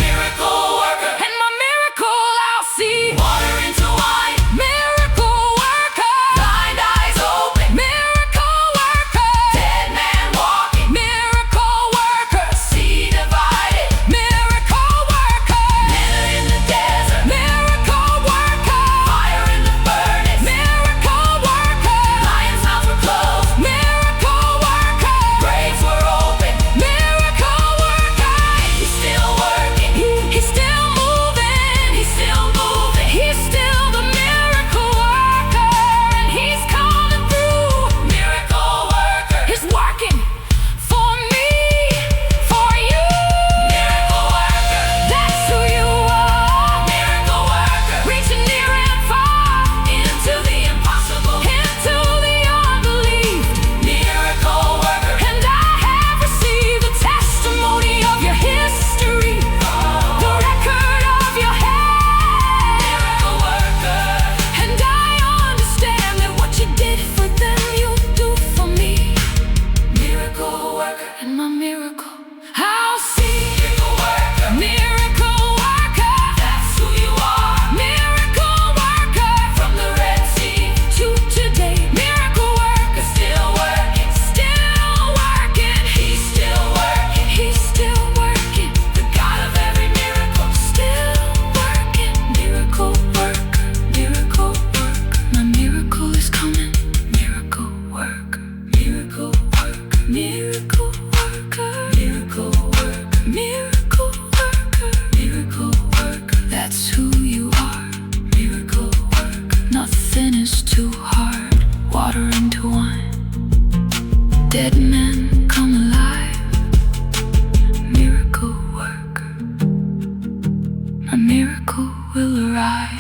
Miracle worker, and my miracle I'll see. Water into wine. Miracle worker, blind eyes open. Miracle worker, dead man walking. Miracle worker, sea divided. Miracle worker, manna in the desert. Miracle worker, fire in the furnace. Miracle worker, lions' mouths were closed. Miracle worker, graves were open. Miracle worker, he's still working. He's still moving. He's still moving. He's still the miracle worker, and he's coming through. Miracle worker is working for me, for you. Miracle worker, that's who you are. Miracle worker, reaching near and far into the impossible, into the unbelief. Miracle worker, and I have received the testimony of your history, the record of your hand. Miracle worker, and I understand that what you did for them you'll do for me. Miracle worker, and my miracle I'll see. Miracle worker, miracle worker, that's who you are. Miracle worker, from the Red Sea to today. Miracle worker, still working, still working. He's still working, he's still working. The God of every miracle, still working. Miracle worker, miracle worker, my miracle is coming. Miracle worker, miracle worker, miracle worker, miracle worker, miracle worker, miracle worker. That's who you are. Miracle worker, nothing is too hard. Water into wine, dead men come alive. Miracle worker, my miracle will arrive.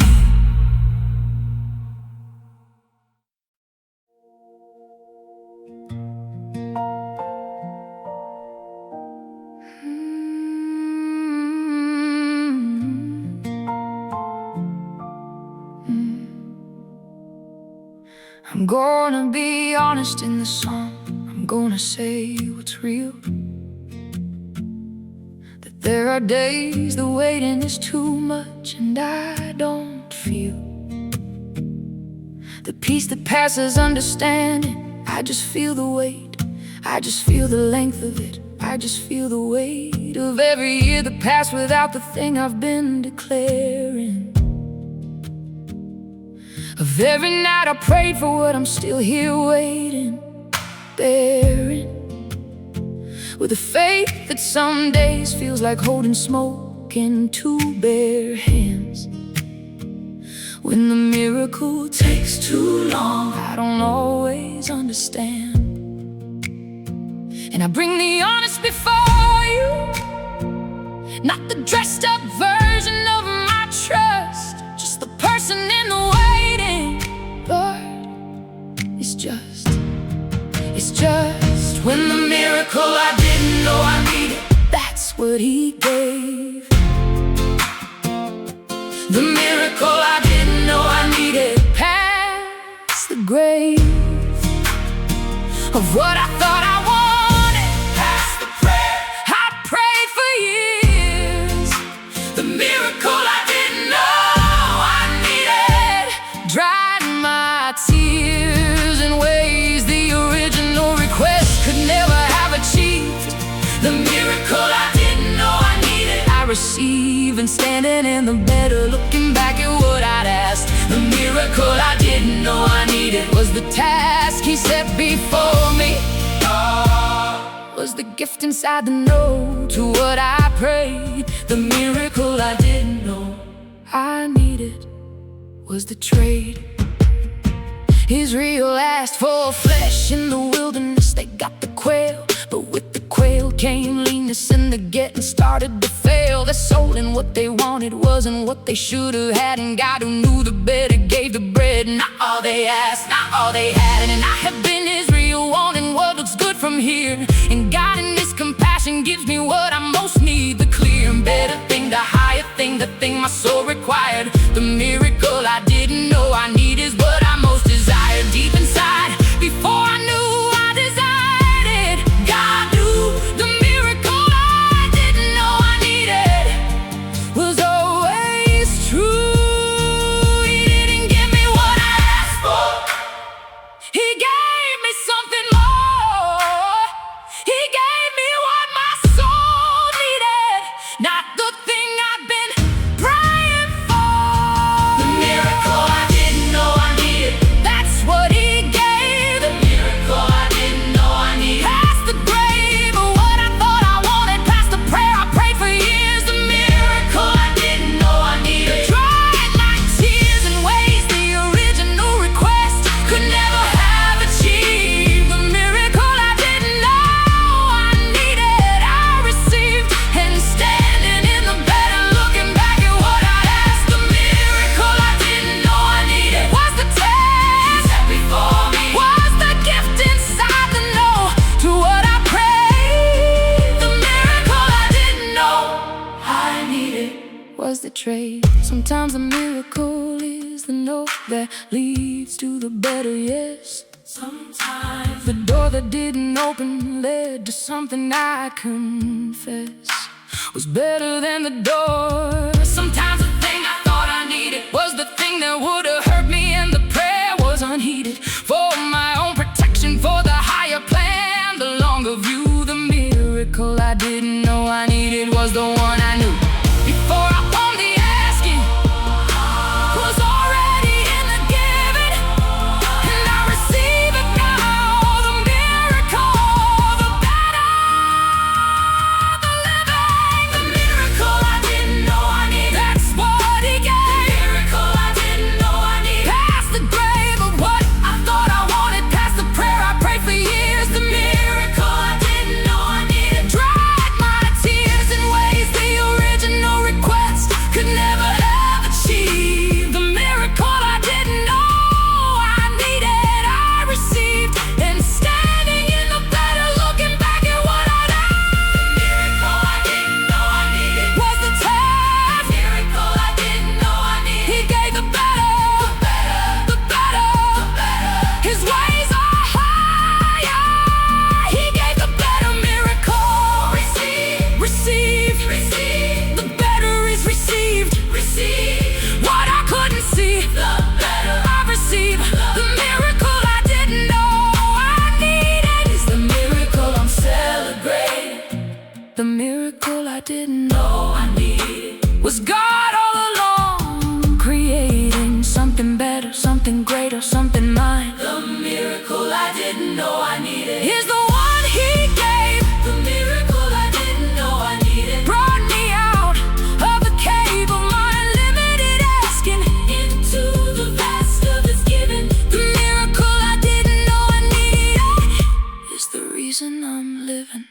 I'm gonna be honest in the song. I'm gonna say what's real. That there are days the waiting is too much and I don't feel the peace that passes understanding. I just feel the weight, I just feel the length of it. I just feel the weight of every year that passed without the thing I've been declaring. Of every night I prayed for what I'm still here waiting, bearing, with a faith that some days feels like holding smoke in two bare hands. When the miracle takes too long, I don't always understand. And I bring the honest before you, not the dressed up version of my trust, just the person in the waiting. Lord, it's just when the miracle I didn't know I needed, that's what he gave. The miracle I didn't know I needed past the grave. of what I thought I wanted. Past the prayer I prayed for years, the miracle I didn't know I needed, dried my tears in ways the original request could never have achieved. The miracle I didn't know I needed, I receive, and standing in the bed or looking back at what I'd asked. The miracle I didn't know I needed was the task He set before me. Was the gift inside the no to what I prayed. The miracle I didn't know I needed was the trade. Israel asked for flesh in the wilderness, they got the quail, but with the quail came leanness, and the getting started to fail. Their soul and what they wanted wasn't what they should have had, and God, who knew the better, gave the bread. Not all they asked, not all they had. And I have been Israel, wanting what looks good from here, and God in His compassion gives me what I most need, the clear and better thing, the higher thing, the thing my soul required. The miracle I didn't know I need is what I most desired deep inside. Before I knew I desired it, God knew the miracle I didn't know I needed was always true. He didn't give me what I asked for, He gave me something more. He gave me what my soul needed, not the thing I've been praying for. The miracle I didn't know I needed, that's what He gave. The miracle I didn't know I needed, past the grave of what I thought I wanted, past the prayer I prayed for years. The miracle I didn't know I needed, dried my tears in ways the original request could never have achieved. The miracle I didn't know I needed, I received, and standing in the bed and looking back at what I'd asked. The miracle I didn't know I needed was the task He set before me, was the gift inside the no to what I prayed. The miracle I didn't know I needed was the trade. Sometimes a miracle is the no that leads to the better yes. Sometimes the door that didn't open led to something I confess was better than the door. Sometimes the thing I thought I needed was the thing that would have hurt me, and the prayer was unheeded for my own protection, for the higher plan, the longer view. The miracle I didn't know I needed was the one I knew before I found the asking was already in the giving, and I receive it now. The miracle, the better, the living. The miracle I didn't know I needed, that's what He gave. The miracle I didn't know I needed, past the grave of what I thought I wanted, past the prayer I prayed for years. The miracle I didn't know I needed, dried my tears in ways the original request could never have achieved. The miracle I didn't know I needed, I received, and standing in the bed and looking back at what I'd asked. The miracle I didn't know I needed was the task. The miracle I didn't know I needed, He gave the better, the better, the better. His ways are higher, He gave the better miracle. Receive, receive, receive. The better is received, receive. What I couldn't see, the better I receive. The miracle I didn't know I needed is the miracle I'm celebrating. The miracle I didn't know I needed was God all along, creating something better, something greater, something mine. The miracle I didn't know I needed is the one He gave. The miracle I didn't know I needed brought me out of the cave of my unlimited asking into the vast of His giving. The miracle I didn't know I needed is the reason I'm living.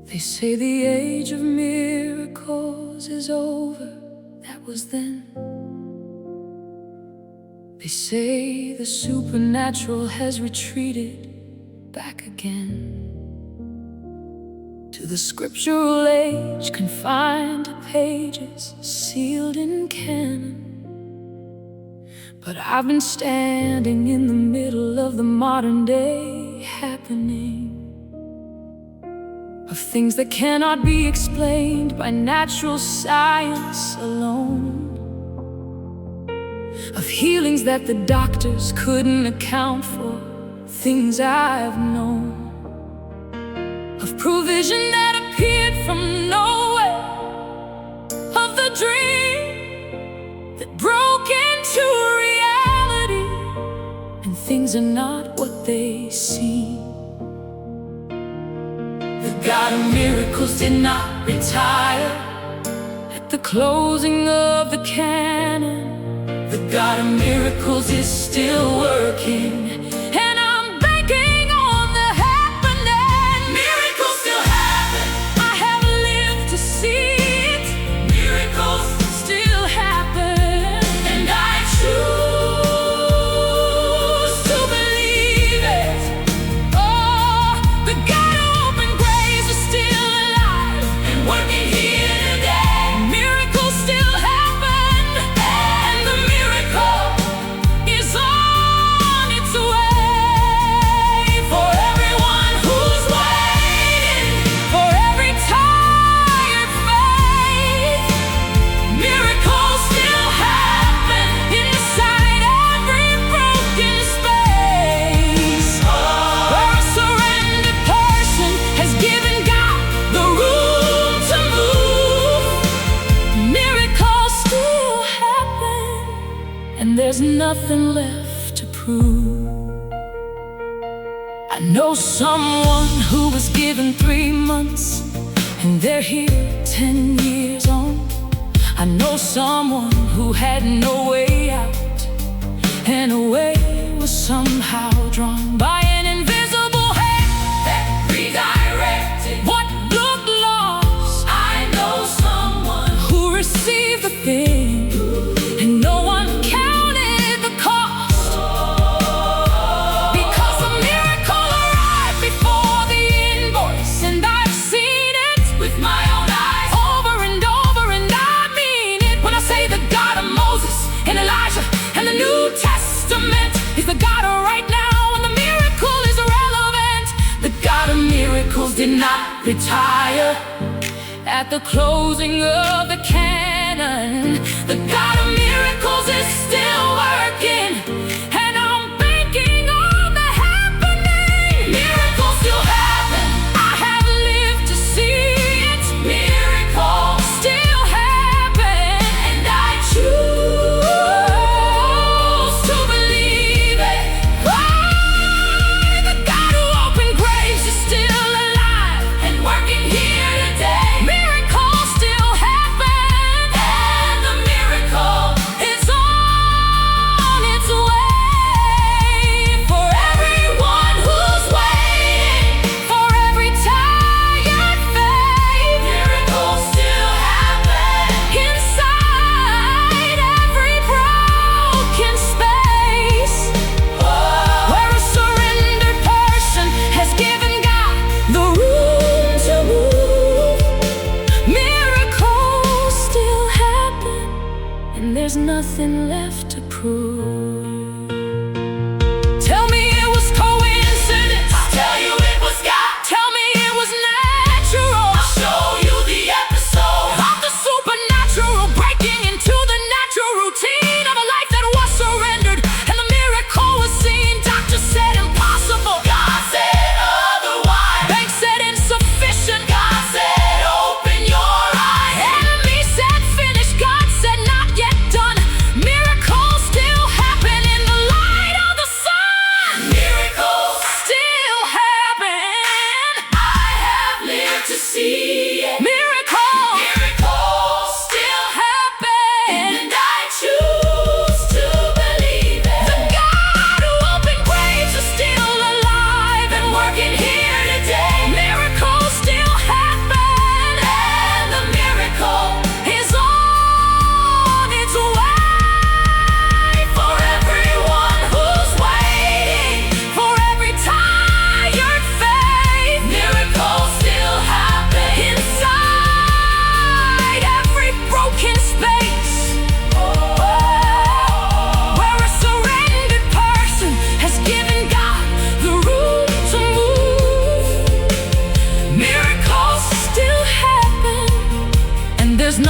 They say the age of miracles is over, that was then. They say the supernatural has retreated, back again to the scriptural age, confined to pages sealed in canon. But I've been standing in the middle of the modern day happening, of things that cannot be explained by natural science alone, of healings that the doctors couldn't account for, things I've known, of provision that appeared from nowhere, of the dream that broke into reality, and things are not what they seem. The God of miracles did not retire at the closing of the canon. The God of miracles is still working, and I'm banking on the happening. Miracles still happen. I have lived to see it. Miracles still happen, and I choose to believe it. Oh, the God who opened graves is still alive and working here today. Miracles still happen, and the miracle is on its way for everyone who's waiting, for every tired faith. Miracles still happen inside every broken space, where a surrendered person has given God the room to move. Miracles still happen, and there's nothing left to prove. I know someone who was given 3 months, and they're here 10 years on. I know someone who had no way out, and a way was somehow drawn by an invisible hand that redirected what looked lost. I know someone who received the thing, and no one counted the cost, because the miracle arrived before the invoice. And I've seen it with my own eyes over and over, and I mean it when I say the God of Moses and Elijah and the New Testament is the God of right now, and the miracle is relevant. The God of miracles did not retire at the closing of the canon. The God of miracles is still working, and I'm banking on the happening. Miracles still happen. I have lived to see it. Miracles still happen, and I choose to believe it. The God who opened graves is still alive and working here today. Miracles still happen, and the miracle is on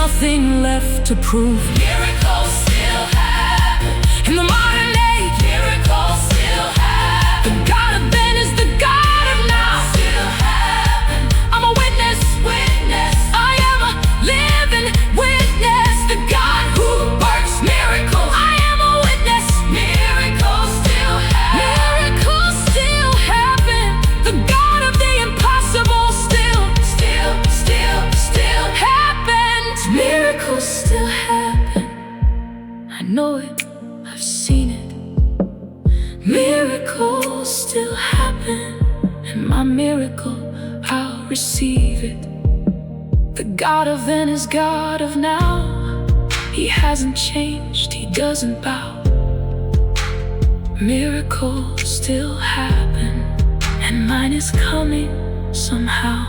nothing left to prove. Miracles still happen in the modern age. Miracles still happen. The God of then is the God of now. Still happen. I'm a witness. I am a living witness. The God who works miracles. I am a witness. Miracles still happen. Miracles still happen. The God of the impossible still happens. Miracles still happen. I know it, I've seen it. Miracles still happen, and my miracle, I'll receive it. The God of then is God of now. He hasn't changed, he doesn't bow. Miracles still happen, and mine is coming somehow.